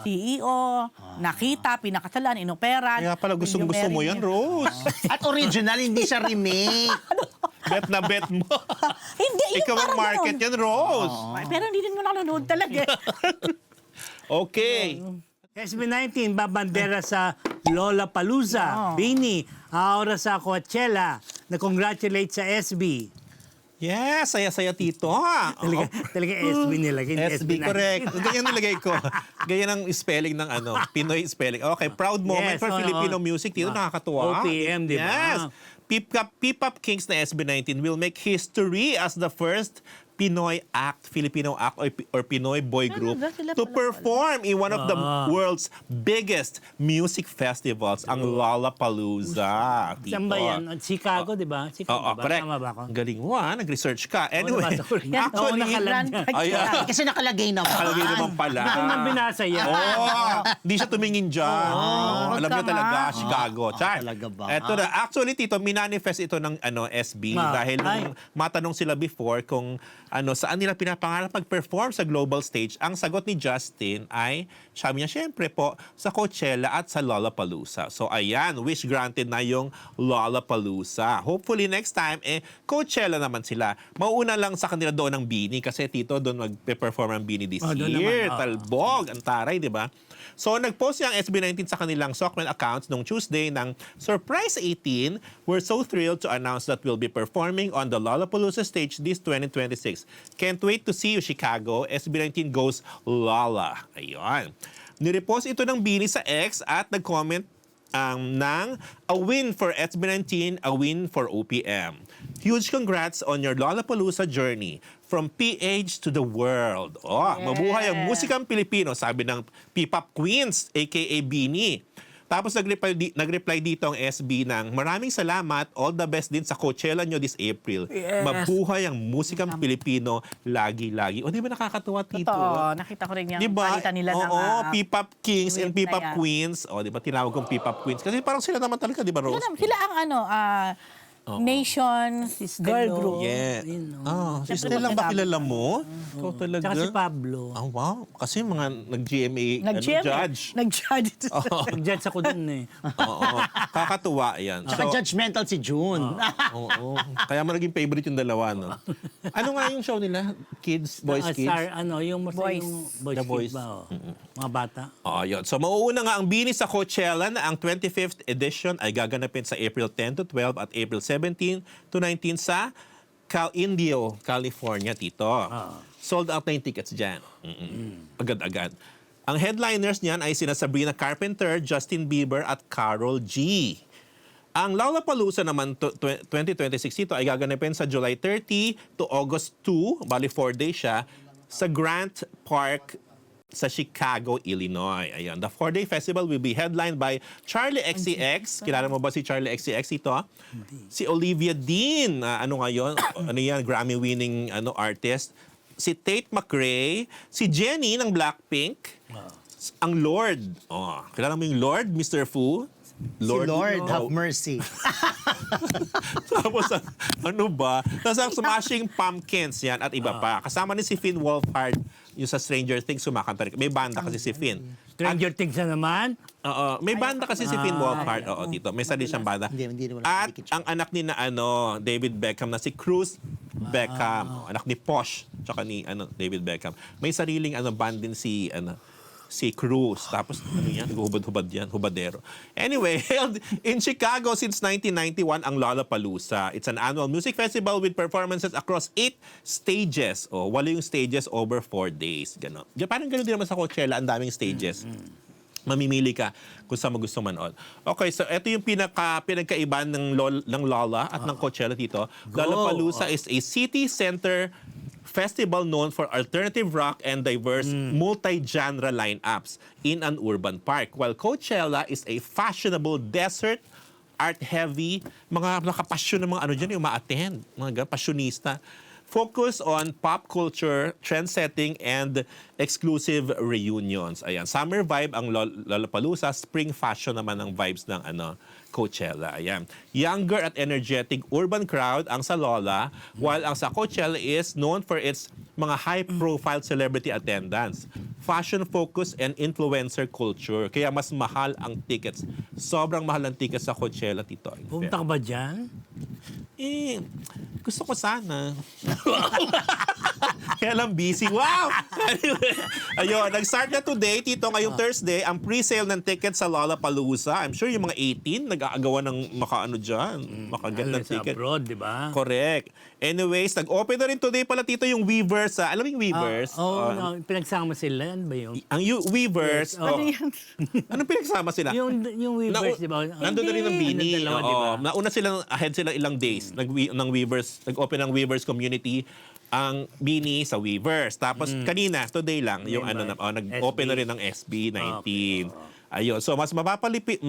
CEO, nakita, pinakasalan, inoperan. Kaya pala gustong-gusto mo yan, Rose. At original, hindi siya remake. Bet na bet mo. Hindi, yung Ikaw ang parang market ganon. yan, Rose. Pero hindi din mo nanonood talaga. Okay. SB19, babandera sa Lollapalooza. Bini, aura sa Coachella. Na-congratulate sa SB. Yes, saya-saya tito. Talaga SB nilagay. SB, correct. Ganyan nilagay ko. Ganyan ang spelling ng Pinoy spelling. Okay, proud moment Yes, for oo, Filipino oo. music. Tito, nakakatuwa. OPM, di ba? Yes. P-Pop Kings na SB19 will make history as the first Pinoy act, Filipino act or Pinoy boy group Sila to pala perform in one of the world's biggest music festivals, ang Lollapalooza. Saan ba yan? Chicago, di ba? Chicago, Oo, di ba? correct. Tama ba ako? Galing mo nag-research ka. Anyway, nabasa ko rin. Yan, actually, nakalan yan. ayan, Kasi nakalagay naman. nakalagay naman pala. Hindi ko man binasa yan. Hindi siya tumingin dyan. Alam niya Tama. talaga, Chicago. Char. talaga ba? Ito na. Actually, Tito, minanifest ito ng SB dahil nung matanong sila before kung saan nila pinapangarap mag-perform sa global stage. Ang sagot ni Justin ay, sabi niya, syempre po, sa Coachella at sa Lollapalooza. So, ayan, wish granted na yung Lollapalooza. Hopefully, next time, Coachella naman sila. Mauuna lang sa kanila doon ng Bini kasi, Tito, doon mag-perform ang Bini this doon year. naman, Talbog, ang taray, di ba? So, nag-post yung SB19 sa kanilang Sockman accounts noong Tuesday ng Surprise 18. We're so thrilled to announce that we'll be performing on the Lollapalooza stage this 2026. Can't wait to see you, Chicago. SB19 goes Lolla. Ayun. Nirepost ito ng Bini sa X at nag-comment ng a win for SB19, a win for OPM. Huge congrats on your Lollapalooza journey from PH to the world. Mabuhay ang musikang Pilipino, sabi ng P-Pop Queens, aka Bini. Tapos nag-reply dito ang SB ng maraming salamat, all the best din sa Coachella nyo this April. Yes. Mabuhay ang musikang Pilipino lagi-lagi. O, di ba nakakatuwa, Tito? Totoo, nakita ko rin yung Diba? palitan nila ng P-Pop Kings and tweet na P-Pop yan. Queens. O, di ba tinawag kong P-Pop Queens? Kasi parang sila naman talaga, di ba, Rose? Sila ang Nations girl group. Yeah. Si Siyempre, Stella ba magkasama. kilala mo? Ikaw talaga. Tsaka si Pablo. Ah, wow. Kasi mga nag-GMA, judge. Nag-judge. Nag-judge ako dun eh. Oo. Kakatuwa yan. So, Naka-judgmental si June. oo. Kaya mo naging favorite yung dalawa, no? Ano nga yung show nila? Kids? Boys Kids? Star, yung Boys. yung Boys The Boys. Kids ba? Mga bata. Yun. So, mauuna nga ang Bini sa Coachella na ang 25th edition ay gaganapin sa April 10 to 12 at April 17 to 19 sa Indio, California, Tito. Sold out na yung tickets dyan. Agad-agad. Ang headliners niyan ay sina Sabrina Carpenter, Justin Bieber at Karol G. Ang Lollapalooza naman 2026 ito ay gaganapin sa July 30 to August 2, bali 4 days siya, sa Grant Park sa Chicago, Illinois. Ayan. The 4-day festival will be headlined by Charlie XCX. Kilala mo ba si Charlie XCX ito? Si Olivia Dean. Ano ngayon? Ano yan? Grammy-winning artist. Si Tate McRae. Si Jennie ng Blackpink. Ang Lord. Kilala mo yung Lord, Mr. Fu? Si Lord, have mercy. Tapos, ano ba? Tapos ang Smashing Pumpkins yan at iba pa. Kasama ni si Finn Wolfhard, yung sa Stranger Things, sumakanta rin. May banda kasi si Finn. Stranger Things na naman. Oo, may banda kasi si Finn Wolfhard. Oo, dito. May sarili siyang banda. Hindi naman At nakikita. ang anak ni David Beckham na si Cruz Beckham. Anak ni Posh, tsaka ni David Beckham. May sariling band din si si Cruz. Tapos, ano yan? Hubad-hubad yan. Hubadero. Anyway, held in Chicago since 1991 ang Lollapalooza. It's an annual music festival with performances across 8 stages. O, wala yung stages over 4 days. Ganon. Parang gano'n din naman sa Coachella, ang daming stages. Mamimili ka kung saan mo gusto manood. Okay, so ito yung pinagkaiba ng Lolla at ng Coachella dito. Lollapalooza is a city center festival known for alternative rock and diverse multi-genre lineups in an urban park. While Coachella is a fashionable desert, art-heavy, mga nakapasyon ng mga ano dyan, yung ma-attend, mga passionista. Focus on pop culture, trend-setting, and exclusive reunions. Ayan, summer vibe ang Lollapalooza, spring fashion naman ang vibes ng Coachella. Ayan. Younger at energetic urban crowd ang sa Lolla, while ang sa Coachella is known for its mga high-profile celebrity attendance, fashion-focused, and influencer culture. Kaya mas mahal ang tickets. Sobrang mahal ang tickets sa Coachella, Tito. Pumunta ka ba dyan? Gusto ko sana. Kaya lang busy. Wow! Anyway, ayun, nag-start na today, Tito, ngayong Thursday, ang pre-sale ng tickets sa Lollapalooza. I'm sure yung mga 18 nag-aagawan ng makaano dyan, makaget ng Sa ticket. abroad, di ba? Correct. Anyways, nag-open na rin today pala, Tito, yung Weavers. Alam mo yung Weavers? No, pinagsama sila. Ano ba yun? Ang Weavers, Yes, Ano yan? anong pinagsama sila? Yung Weavers, di ba? Nandun na rin ang Bini. Dalawa, di ba? Nauna silang, ahead sila ilang days. Ng Weavers, nag-open ng Weavers community ang Bini sa Weavers. Tapos kanina, today lang, yung nag-open na rin ng SB19. Ayun. So mas mapapalipit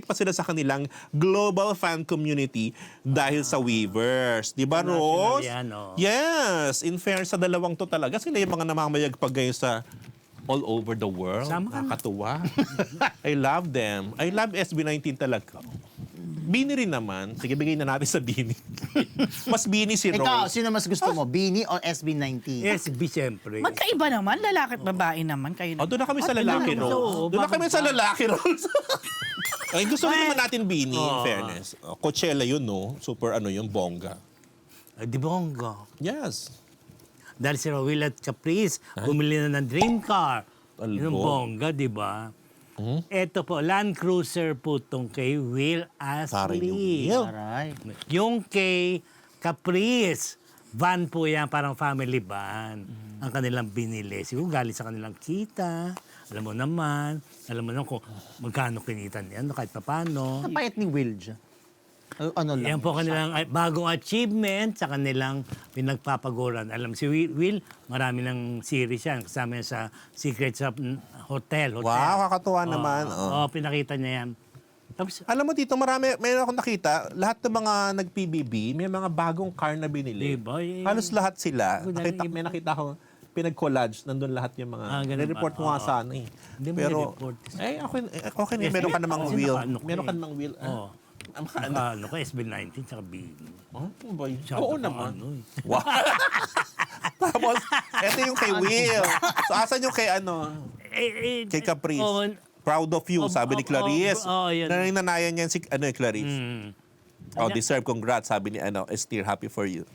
pa sila sa kanilang global fan community dahil sa Weavers. 'Di ba, Rose? Yan, oh. Yes, in fairness sa dalawang to talaga, sila yung mga namamayagpag ngayon sa all over the world. Sama ka na. Nakakatuwa. I love them. I love SB19 talaga. Bini rin naman. Sige, bigay na natin sa Bini. Mas Bini si Rose. Ikaw, sino mas gusto mo? Bini o SB19? SB, siyempre. Magkaiba naman, lalaki at babae naman. Kayo Oh, doon na kami sa lalaki, gusto? Rose. Doon na kami sa lalaki, Rose. Ay, gusto rin naman natin Bini, in Oh. fairness. Coachella yun, no? Super, yung bongga. Ay, di bongga. Yes. Dahil si Rowell at Caprice, bumili na ng dream car. Albo. Yung bongga, di ba? Ito po, Land Cruiser po itong kay Will Taray yung Astley. Will. Aray. Yung kay Caprice, van po yan, parang family van. Ang kanilang binili. Siguro galing sa kanilang kita. Alam mo naman kung magkano kinitan yan, kahit paano. Ang payat ni Will dyan. Ano lang? Yan po kanilang bagong achievement sa kanilang pinagpapaguran. Alam, si Will, marami ng series yan. Kasama yan sa Secrets of Hotel. Wow, kakatuwa naman. Oo, pinakita niya yan. Tapos, Alam mo dito, mayroon akong nakita, lahat ng mga nag-PBB, may mga bagong car na binili. Diba? Halos lahat sila. Good, May nakita ko, pinag-collage, nandun lahat yung mga, ganun ba? report ko nga sana eh. Hindi mo Pero, i-report. okay na, meron ka namang Kasi wheel. nakaano ko Meron ka eh. namang wheel. Oo. Ano ko, SB19 tsaka Bini. Oh, boy. Masyado Oo kang naman. ano eh. Wow. Tapos, eto yung kay Will. So, asan yung kay kay Caprice? Oo. Proud of you, sabi ni Clarice. Yan. Nananayan niyan si Clarice. Mm. Deserve congrats, sabi ni Esther, happy for you.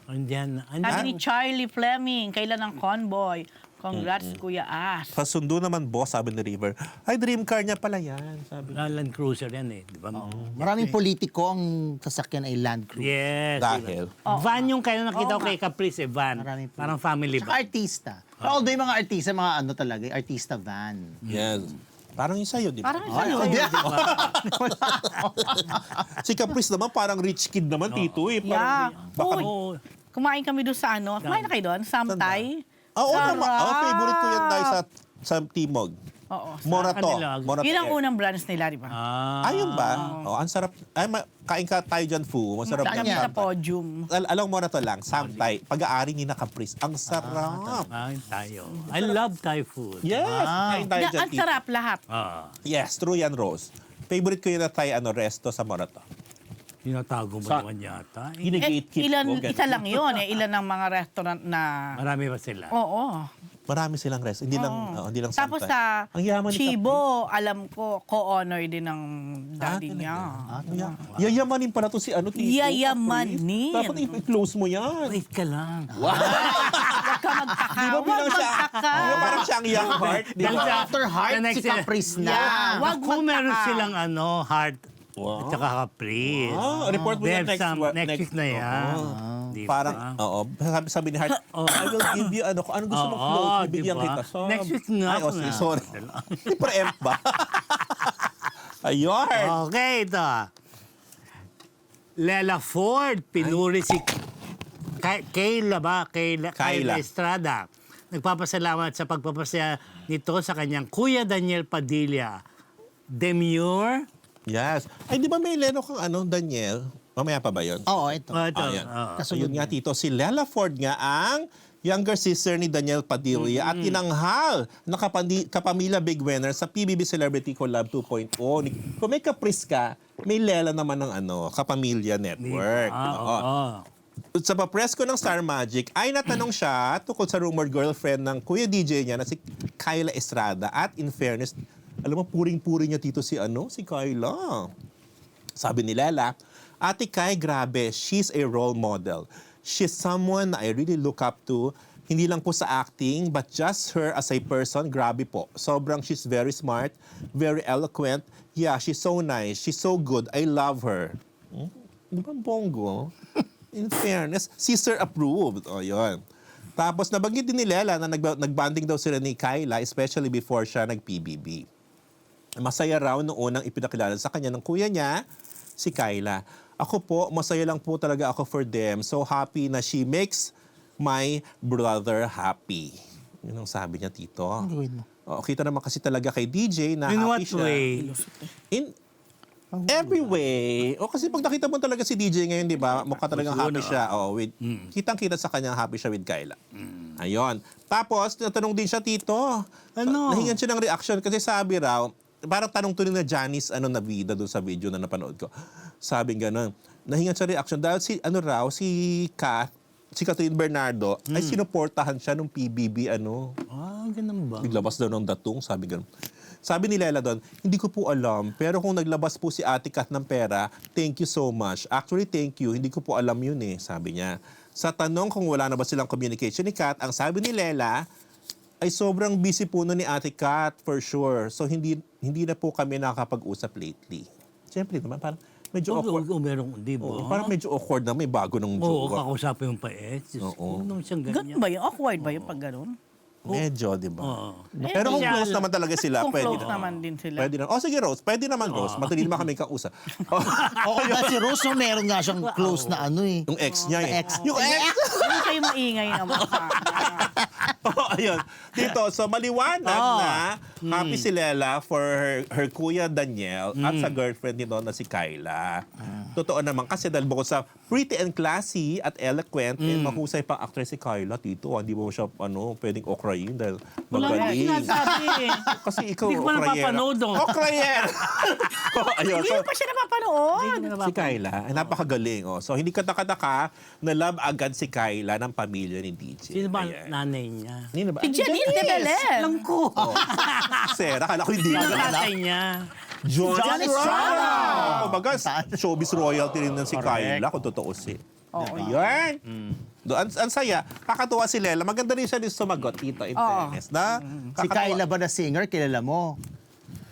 Andyan. Sabi ni Charlie Fleming, kailan ang convoy? Congrats, Kuya As. Pasundo naman, boss, sabi ni River. Ay, dream car niya pala yan, sabi. Land Cruiser yan eh. Di ba? Maraming politiko ang sasakyan ay Land Cruiser. Yes. Dahil. Van yung kaya nakita ko kay Caprice eh, van. Maraming po. Parang family Tsaka van. artista. Pero although yung mga artista, mga ano talaga, artista van. Yes. Parang yung sa'yo, di ba? Parang sa'yo. Hindi. Si Caprice naman, parang rich kid naman, Tito eh. Yeah. Baka, Uy, kumain kami doon sa ano. Kumain na kayo doon? Samtay? Oo naman. Sarap. Favorite ko yan dahil sa Timog. Oo. Morato. kanila. Morato. Yun ang unang branch nila, di ba? Ayun ba? Oh, ang sarap. Ay, kain ka tayo dyan, Fu. Masarap Saan yan. kami sa podium. Alam mo na to lang, Samtay. Pag-aari ni na Caprice. Ang sarap. Kain tayo. I love Thai food. Yes. Kain tayo dyan, Ang Tito. sarap lahat. Yes, true yan, Rose. Favorite ko yun na Thai resto sa Morato. Tinatago mo Sa- naman yata. Gine-gatekeep ko. ganun. Isa lang yun. Ilan ang mga restaurant na... Marami ba sila? Oo. Marami silang resto. Hindi lang, hindi lang Tapos Samtay. sa Ang yaman ni Chibo, alam ko, co-honor din ng daddy talaga? niya. Yayamanin pala to si Tito. Yayamanin. Dapat i-close mo yan. Wait ka lang. Huwag ka magtaka. Di ba Huwag bilang siya, magtaka. di ba parang siya ang young heart, di Dahil ba? after heart, The next si Caprice na. Yeah. Wag Kung meron magtaka. silang heart Wow. at saka Caprice. Report mo They yan have next some- wa- next week na yan. Di ba? Parang, sabi ni Heart, I will give you ano, kung ano gusto mong Oo, float, bibigyan diba? kita. So, Next week nga Ay, po sige, nga. sorry. Pre-empt ba? Ayun. Okay, ito. Lela Ford, pinuri si Kayla ba? Kayla Estrada. Nagpapasalamat sa pagpapasaya nito sa kanyang Kuya Daniel Padilla. Demure. Yes. Ay, di ba may leno kang ano, Daniel? Mamaya pa ba yun? Oo, ito. Ito. Ayan. oo. So yun nga, Tito, si Lela Ford nga ang younger sister ni Daniel Padilla at tinanghal na kapamilya big winner sa PBB Celebrity Collab 2.0. Kung may Caprice ka, may Lela naman ng ano, Kapamilya Network. Oo. Sa papress ko ng Star Magic, ay natanong siya tungkol sa rumored girlfriend ng kuya DJ niya na si Kyla Estrada. At in fairness, alam mo, puring-puri niya Tito si Kyla. Sabi ni Lela, Ate Kai, grabe, she's a role model. She's someone na I really look up to. Hindi lang po sa acting, but just her as a person, grabe po. Sobrang she's very smart, very eloquent. Yeah, she's so nice. She's so good. I love her. Di ba bongo? In fairness, sister approved. O, yun. Tapos nabanggit din ni Lela na nagbanding daw sila ni Kyla, especially before siya nag-PBB. Masaya raw noong unang ipinakilala sa kanya ng kuya niya, si Kyla. Ako po, masaya lang po talaga ako for them. So happy na she makes my brother happy. Yun ang sabi niya, Tito. O, kita naman kasi talaga kay DJ na In happy what siya. way? In every way. O kasi pag nakita mo talaga si DJ ngayon, di ba? Mukha talagang happy siya. O, kitang-kita sa kanya happy siya with Kyla. Ayun. Tapos, natanong din siya, Tito. Ano? Nahingan siya ng reaction kasi sabi raw, parang tanong to na Janice, na bida doon sa video na napanood ko. Sabi gano'n. Nahingan siya reaction dahil si Catherine Bernardo, ay sinuportahan siya nung PBB, Ganun ba? naglabas daw ng datong, sabi gano'n. Sabi ni Lela doon, hindi ko po alam, pero kung naglabas po si Ate Kat ng pera, thank you so much. Actually, thank you, hindi ko po alam yun sabi niya. Sa tanong kung wala na ba silang communication ni Kat, ang sabi ni Lela, ay sobrang busy po nun ni Ate Kat, for sure. So, hindi na po kami nakakapag-usap lately. Siyempre naman, parang medyo awkward. Meron, di ba? Parang medyo awkward na may bago ng Oo, jowa. kakausapin yung pa-ex. Oo. Ano naman siyang Ganun ganyan? ba yun? Awkward ba yun pag ganun? Medyo, di ba? Oo. Pero kung Siya- close naman talaga sila, Kung pwede close na. naman din sila. Pwede na. Sige, Rose. Pwede naman, Rose. Matali naman kami kausap. Oo, si Rose, meron nga siyang close na Yung ex niya Ex. Yung ex! Hindi kayo maingay naman sa Ayun. Dito, so maliwanag na happy si Lela for her kuya Daniel at sa girlfriend nito na si Kyla. Totoo naman kasi dahil bukod sa pretty and classy at eloquent, mahusay pang actress si Kyla, Tito. Hindi mo siya pwedeng okrayin dahil Wala nga magaling. sinasabi eh. Kasi ikaw, Hindi ko pa napapanood, oh. Okrayer! Ayun. Hindi So, pa siya napapanood. si Kyla, ay napakagaling. So, hindi kataka-taka na love agad si Kyla ng pamilya ni DJ. Sino ba Ayan. nanay niya? Sino ba? Si Janice de Belen. Alam ko. Sir, akala ko hindi Sino mo alam. tatay niya? John Estrada! Kumbaga, showbiz royalty rin ng si Kyla, kung totoo si. Ayun. Doon, ang saya. Kakatuwa si Lela. Maganda rin siya din sumagot, Tito, in fairness. Na, Si Kyla ba na singer, kilala mo?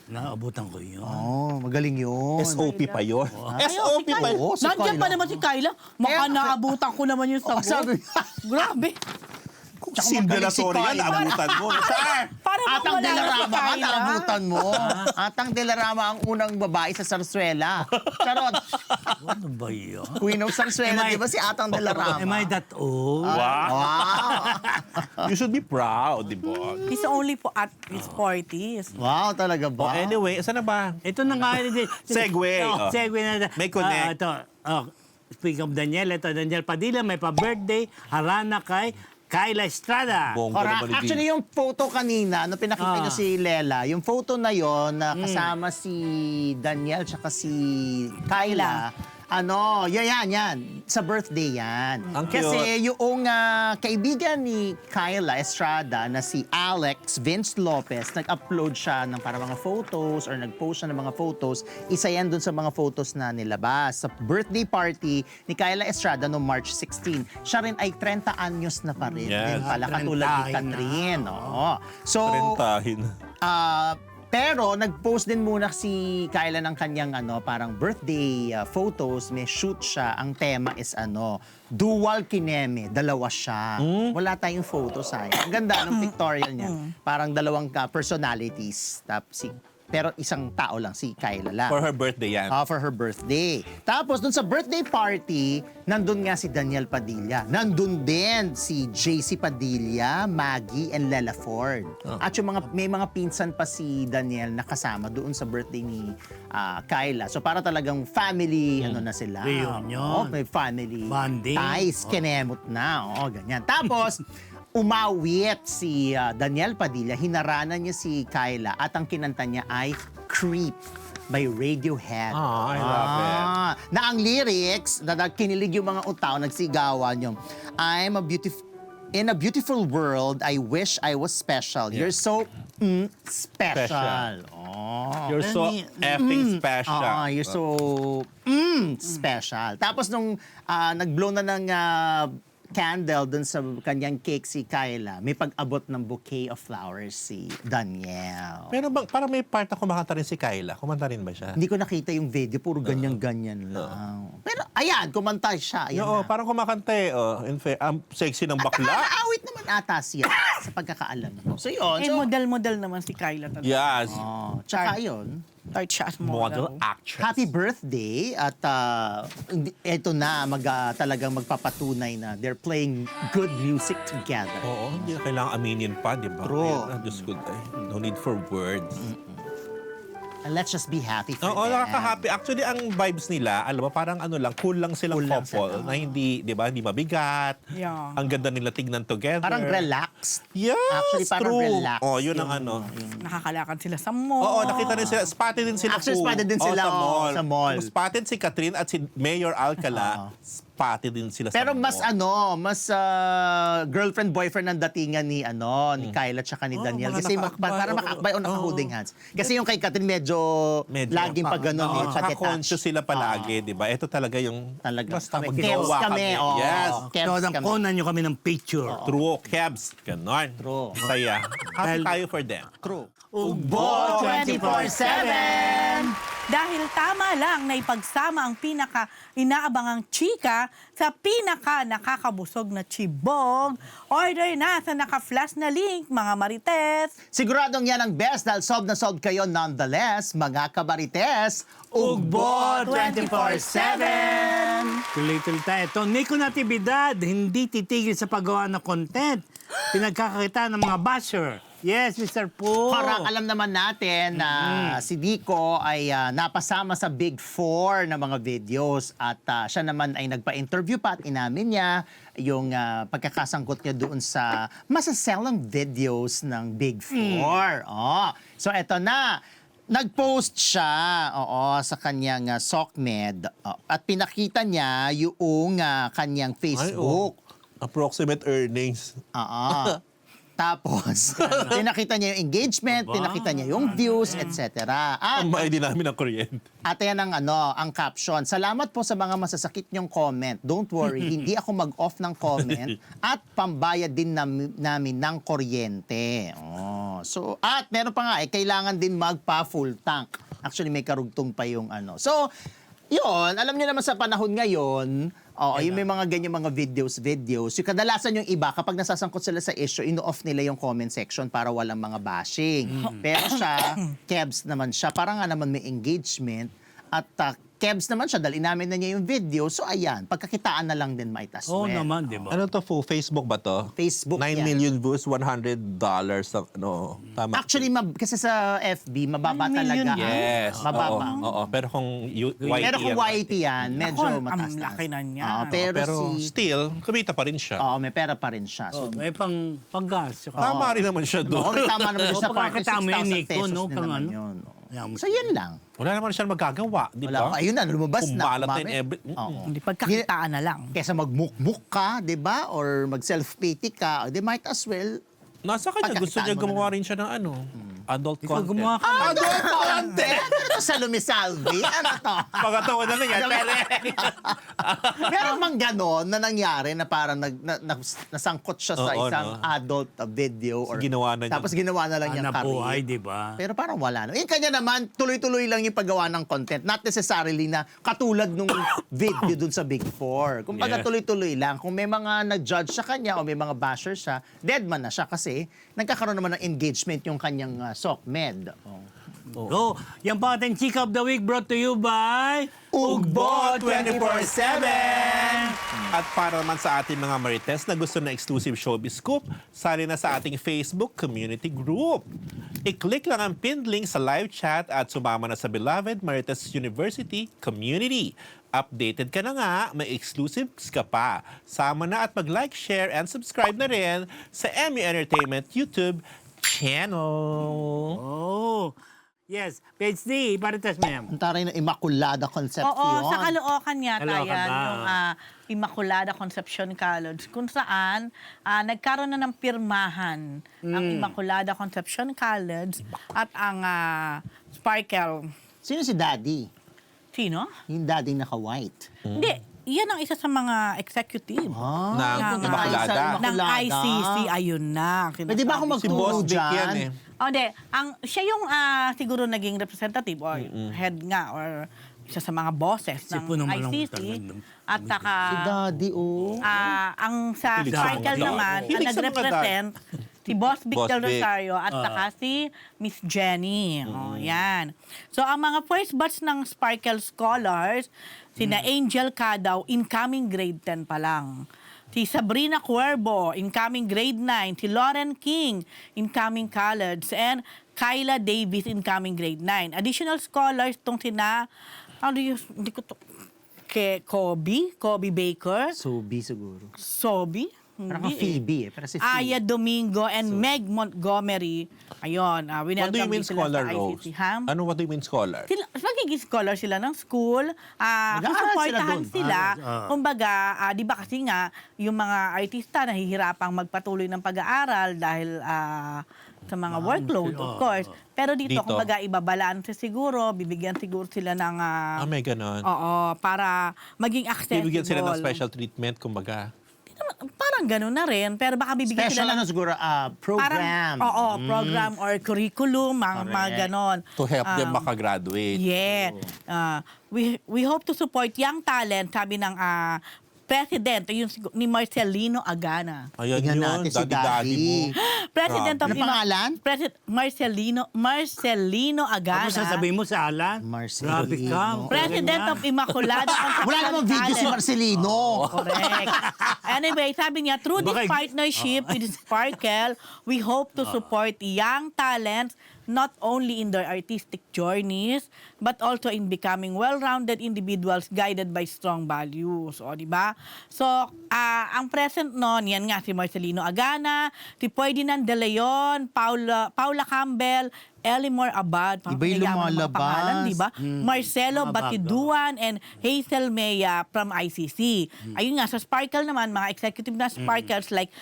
Naabutan ko yun. Oo, magaling yun. SOP pa yun. SOP pa yun. Oo, si Nandiyan Kyla. pa naman si Kyla. Maka naabutan ko naman yung sagot. sabi- Grabe. Kung Silvia magaling si Latoria, Kyla. naabutan mo. Sir! Parang Atang wala de la na si Rama ka, Kyla. naabutan mo. Atang de la Rama ang unang babae sa Sarsuela. Charot. Ano ba yun? Queen of Sarsuela, di ba si Atang de la Rama? Am I that old? Wow. You should be proud, di ba? He's only at his 40s. Wow, talaga Oh, ba? anyway, saan na ba? Ito na nga. Segue. Oh, segue na. May connect. Ito. Speaking of Daniel, ito Daniel Padilla, may pa-birthday, harana kay Kyla Estrada. Bongga Correct. naman ni Actually, yung photo kanina, no pinakita niyo si Lela, yung photo na yon na kasama si Daniel tsaka si Kyla, Yan. Sa birthday yan. Ang Kasi yung kaibigan ni Kyla Estrada na si Alex Vince Lopez, nag-upload siya ng para mga photos or nag-post siya ng mga photos. Isa yan dun sa mga photos na nilabas. Sa birthday party ni Kyla Estrada noong March 16. Siya rin ay 30 anyos na pa rin. Yes. Din pala, katulad ni Trentahin na. Catherine. Oo. So, Rentahin. pero nag-post din muna si Kyla ng kanyang parang birthday photos. May shoot siya. Ang tema is dual kineme. Dalawa siya. Wala tayong photo, sayang. Ang ganda ng pictorial niya. Parang dalawang personalities. Pero isang tao lang, si Kyla lang. For her birthday yan. For her birthday. Tapos dun sa birthday party, nandun nga si Daniel Padilla. Nandun din si JC Padilla, Maggie, and Lela Ford. At yung may mga pinsan pa si Daniel na kasama doon sa birthday ni Kyla. So para talagang family, na sila. Reunion. May family Bonding. ties, kinemot na. Ganyan. Tapos, umawit si Daniel Padilla, hinaranan niya si Kyla at ang kinanta niya ay Creep by Radiohead. I love it. Na ang lyrics, na kinilig yung mga utao, nagsigawan yung in a beautiful world, I wish I was special. You're so special. You're so effing special. You're so special. Tapos nung nag-blow na ng candle dun sa kanyang cake si Kyla, may pag-abot ng bouquet of flowers si Daniel. Pero parang may part na kumakanta rin si Kyla. Kumanta rin ba siya? Hindi ko nakita yung video, puro ganyan-ganyan lang. Pero ayan, kumanta siya. Ayan Oo, na. parang kumakanta eh. Sexy ng bakla. Nakakaawit naman ata siya sa pagkakaalam ko. So yun. model-model naman si Kyla talaga. Yes. Tsaka yun. Start siya as Model model. actress. Happy birthday at ito na talagang magpapatunay na they're playing good music together. Oo, hindi na kailangan aminin pa, di ba? True. Ayun, Diyos ko, no need for words. And let's just be happy for Oo, them. nakaka-happy. Actually, ang vibes nila, alam mo, parang cool lang silang Cool lang couple sila. na hindi, di ba, hindi mabigat. Yeah. Ang ganda nila tignan together. Parang relaxed. Yes, Actually, parang true. relaxed Oh, yun ang Nakakalakad sila sa mall. Oo, nakita rin sila. Spotted din sila. Actually, spotted din sila, sa mall. Spotted si Catherine at si Mayor Alcala. Spotted din sila Pero sa mas mall. girlfriend-boyfriend ang datingan ni Kyla tsaka ni Daniel. mga Kasi nakaakbay, parang oo. makaakbay o naka-holding hands. Kasi yung kay Catherine medyo laging pa ganun. Oo, tsaka pa-detach. conscious sila palagi, di ba? Ito talaga yung Talaga. basta Kebs mag-jowa kami. oo. Yes. Kebs kami. Kunan nyo kami ng picture. True, Kebs. Ganon. True. Saya. Happy tayo for them. True. Ugbo 24/7! Dahil tama lang na ipagsama ang pinaka-inaabangang chika sa pinaka-nakakabusog na chibog, order na sa naka-flash na link, mga Marites. Siguradong yan ang best dahil solved na solved kayo nonetheless, mga kabarites. Ugbo 24/7! Tuloy-tuloy tayo. Ito, Nico Natividad, hindi titigil sa paggawa ng content. Pinagkakita ng mga basher. Yes, Mr. Poo. Parang alam naman natin na si Nico ay napasama sa Big Four na mga videos at siya naman ay nagpa-interview pa at inamin niya yung pagkakasangkot niya doon sa masaselang videos ng Big Four. So eto na. Nag-post siya sa kanyang SOCMED at pinakita niya yung kanyang Facebook. Approximate earnings. Tapos, pinakita niya yung engagement, pinakita niya yung views, etc. Ang maidi namin ng kuryente. At yan ang caption. Salamat po sa mga masasakit niyong comment. Don't worry, hindi ako mag-off ng comment at pambayad din namin ng kuryente. So, at meron pa nga, kailangan din magpa-full tank. Actually, may karugtong pa yung So, yun, alam niyo naman sa panahon ngayon, yung may mga ganyan mga videos. Yung kadalasan yung iba, kapag nasasangkot sila sa issue, ino-off nila yung comment section para walang mga bashing. Pero siya, Kebs naman siya, parang nga naman may engagement. At Kebs naman siya, dahil inamin na niya yung video. So ayan, pagkakitaan na lang din maitas. Oo naman, di ba? Ano to, Facebook ba to? Facebook 9 yan. million views, $100. Tama. Actually, kasi sa FB, mababa 1 million talaga. Yes. Mababa. Oo. Pero kung YT Pero kung yan, YT yan, medyo Ako, mataas. ang laki na niya. Pero still, kumita pa rin siya. may pera pa rin siya. So, May pang-gas. Tama rin naman siya doon. may tama naman siya sa part ng Pagkakita mo yun, 6,000 Nico, pesos no? din Pang naman ano? yun. Yan. So, yun lang. Wala naman siya magagawa, di Wala. ba? Ayun na, lumabas na. Kumalat na Umami. in every... Oo. Hindi, pagkakitaan na lang. Kesa magmukmuk ka, di ba? Or mag-self-pity ka, they might as well. Nasa kanya, gusto Pagkakitaan niya mo na gumawa rin siya ng adult Ikaw content. gumawa ka. Adult content! Ano to, Salome Salvi? Ano to? Pagkatawa na lang yan. Meron bang ganon na nangyari na parang nasangkot siya sa Oo, isang no? adult video or Ginawa na niya. tapos ginawa na lang niyang Nabuhay, career. di ba? Pero parang wala. No? Yung kanya naman, tuloy-tuloy lang yung paggawa ng content. Not necessarily na katulad nung video dun sa Big Four. Kung baga Yes. tuloy-tuloy lang. Kung may mga nag-judge sa kanya o may mga basher siya, dead man na siya kasi nagkakaroon naman ng engagement yung kanyang SOCMED. Go! Yan po ating Chika of the Week brought to you by... Ugbo 24/7! At para naman sa ating mga Marites na gusto na exclusive showbiz scoop, sali na sa ating Facebook community group. I-click lang ang pinned link sa live chat at sumama na sa beloved Marites University community. Updated ka na nga, may exclusives ka pa. Sama na at mag-like, share, and subscribe na rin sa MU Entertainment YouTube channel. Oh! Yes, page D, Marites ma'am. Ang taray ng Immaculada Concepcion. Oo, sa Caloocan yata Caloocan yan, ba? yung Immaculada Concepcion College, kung saan nagkaroon na ng pirmahan ang Immaculada Concepcion College at ang Sparkle. Sino si Daddy? Sino? Yung daddy naka-white. Hindi, yan ang isa sa mga executive Na ng, Immaculada. ng ICC. Ayun na. ang Pwede ba akong Si magturo Boss Vic yan dyan? eh. Oh, hindi. Siya yung siguro naging representative or head nga or isa sa mga bosses ng Sipo naman ang ICC. talagang- At saka, Si Daddy, oh. ang sa Hilig sa Sparkle mga naman, dog. ang Hilig sa mga nag-represent si Boss Vic Boss Del Vic. Rosario at saka si Miss Jenny. Oh, yan. So, ang mga first batch ng Sparkle Scholars, sina Angel Cadaw, incoming grade 10 pa lang. Si Sabrina Cuervo, incoming grade 9. Si Lauren King, incoming college. And Kyla Davis, incoming grade 9. Additional scholars tong sina, hindi ko to, Kobe Baker, Sobi siguro. Sobi, Parang hindi Phoebe eh. Pero si Phoebe. Aya Domingo and Meg Montgomery. Ayun, What do you winelcome mean din sila scholar, sa Rose? ICC. Ha? Ano what do you mean scholar? Sila, magiging scholar sila ng school. Mag-aaral Susuportahan sila sila. Kumbaga, di ba kasi nga, yung mga artista nahihirapang magpatuloy ng pag-aaral dahil sa mga workload, of course. Pero dito, Dito. kumbaga, ibabalanse siguro, bibigyan siguro sila ng... May ganon. Oo, para maging accessible. Bibigyan sila ng special treatment, kumbaga. Parang gano'n na rin, pero baka bibigyan Special sila ng ano siguro, program. program or curriculum, mga Correct. ganon. To help them makagraduate. Yeah. We hope to support young talent, sabi ng President, yung ni Marcelino Agana. Ayan Tingnan yun, natin si daddy-daddy mo. President of Ano pangalan? President Marcelino Agana. Ano sasabihin mo sa Alan? Marcelino. Grabe ka. President of Immaculada Concepcion Wala namang video si College. Marcelino. Correct. Anyway, sabi niya, through this Baka- partnership with Sparkle, we hope to support young talents not only in their artistic journeys, but also in becoming well-rounded individuals guided by strong values. O, di ba? So, ang present nun, yan nga, si Marcelino Agana, si Ferdinand De Leon, Paula Campbell, Elimor Abad, Iba yung yaman ng mga lumalabas. pangalan, di ba? Marcelo Batiduan and Hazel Mea from ICC. Ayun nga, sa Sparkle naman, mga executive na Sparkles like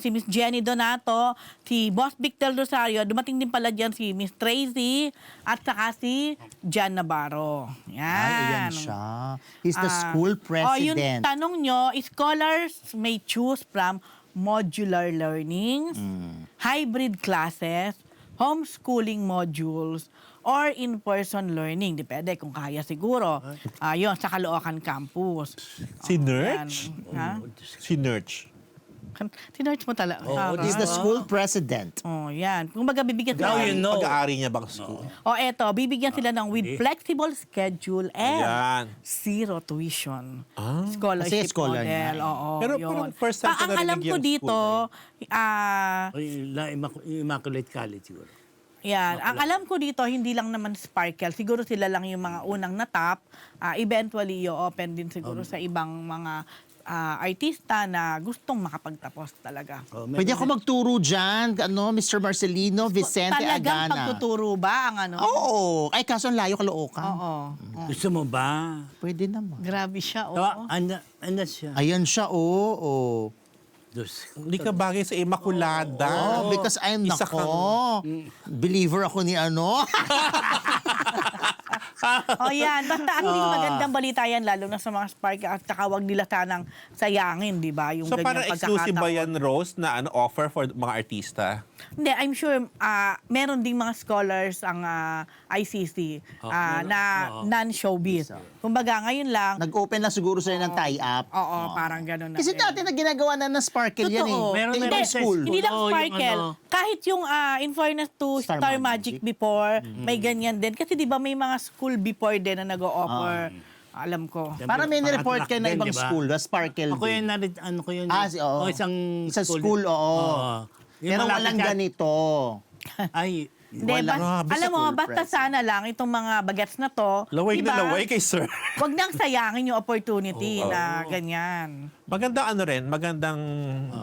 si Miss Jenny Donato, si Boss Vic Del Rosario, dumating din pala dyan si Miss Tracy, at saka si Jan Navarro. Yan. Ay, ayan siya. He's the school Yung president. tanong nyo, scholars may choose from modular learnings, hybrid classes, homeschooling modules, or in-person learning. Depende kung kaya siguro. Yun, sa Caloocan Campus. Si Nurch? Ha? Si Nurch. Sinerch mo talaga. He's the school president. Oh, yan. Kung baga bibigyan Now sila. you know. Pag-aari niya bang school? Eto, bibigyan sila ng with flexible schedule and Ayan. zero tuition. Scholarship Kasi scholar model. niya. Oo, Pero yun. parang first time ko Ang narinig alam ko yung dito, Immaculate College siguro. yan. Ang alam ko dito, hindi lang naman Sparkle. Siguro sila lang yung mga unang natap. Eventually, i-open din siguro sa ibang mga artista na gustong makapagtapos talaga. Oh, Pwede ako magturo dyan, Mr. Marcelino Vicente Talagang Agana. pagtuturo ba ang ano? Oo. Ay, kaso ang layo, Caloocan. Oo. Gusto mo ba? Pwede naman. Grabe siya, oo. Tawa, anda siya. Ayan siya, oo. Diyos ko. Hindi ka bagay sa Immaculada. Oh, because I'm, Isa nako, believer ako ni ano. O yan, basta ang hindi magandang balita yan, lalo na sa mga spark at saka huwag nila sanang sayangin, di ba? Yung So parang ganyang exclusive ba pagkakataon. yan, Rose, na offer for mga artista? Hindi, I'm sure meron ding mga scholars ang ICC na non-showbiz. Kumbaga, ngayon lang, Nag-open lang siguro sila ng tie-up. oo, parang gano'n na. Kasi dati na ginagawa na ng Sparkle yan eh. Totoo. Meron Sa na ibang rin sa school. Hindi lang Oo, yung Sparkle. ano. Kahit yung in fairness to Star Star Magic. Magic before, may ganyan din. Kasi di ba may mga school before din na nag-o-offer. Alam ko. Para may nireport kayo na Din, ibang di ba? school, na Sparkle Ako yun, din. ano ko yun. Oo. Isang school, oo. Yung Pero malapit walang ka- ganito. Ay, Hindi, Walang alam mo, school basta present. sana lang itong mga bagets na to, Laway diba, na laway kay sir. wag nang sayangin yung opportunity na ganyan. Maganda magandang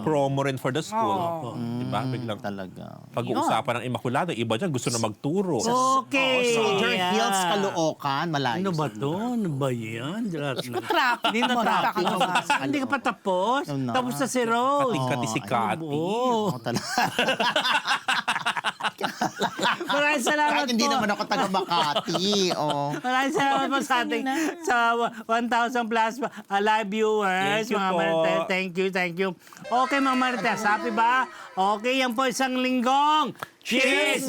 promo rin for the school. Oo. Diba? Biglang Talaga. pag-uusapan ng Immaculada, iba dyan gusto na magturo. okay. Soldier Yeah. Hills, Caloocan, malayo. Ano ba to? Ano ba yan? Traffic Hindi na mo, traffic. nakakabasa. Hindi ka pa tapos. Yun na. Tapos na si Rose. Kating-kati si Kati. Oo. Oo, talaga. Maraming salamat Kahit hindi po. naman ako taga Makati. Oh. Maraming salamat po sa ating sa 1,000 plus live viewers. Thank you Mga po. Marites, thank you. Okay, mga Marites, happy ba? Okay, yan po isang linggong. Chismis!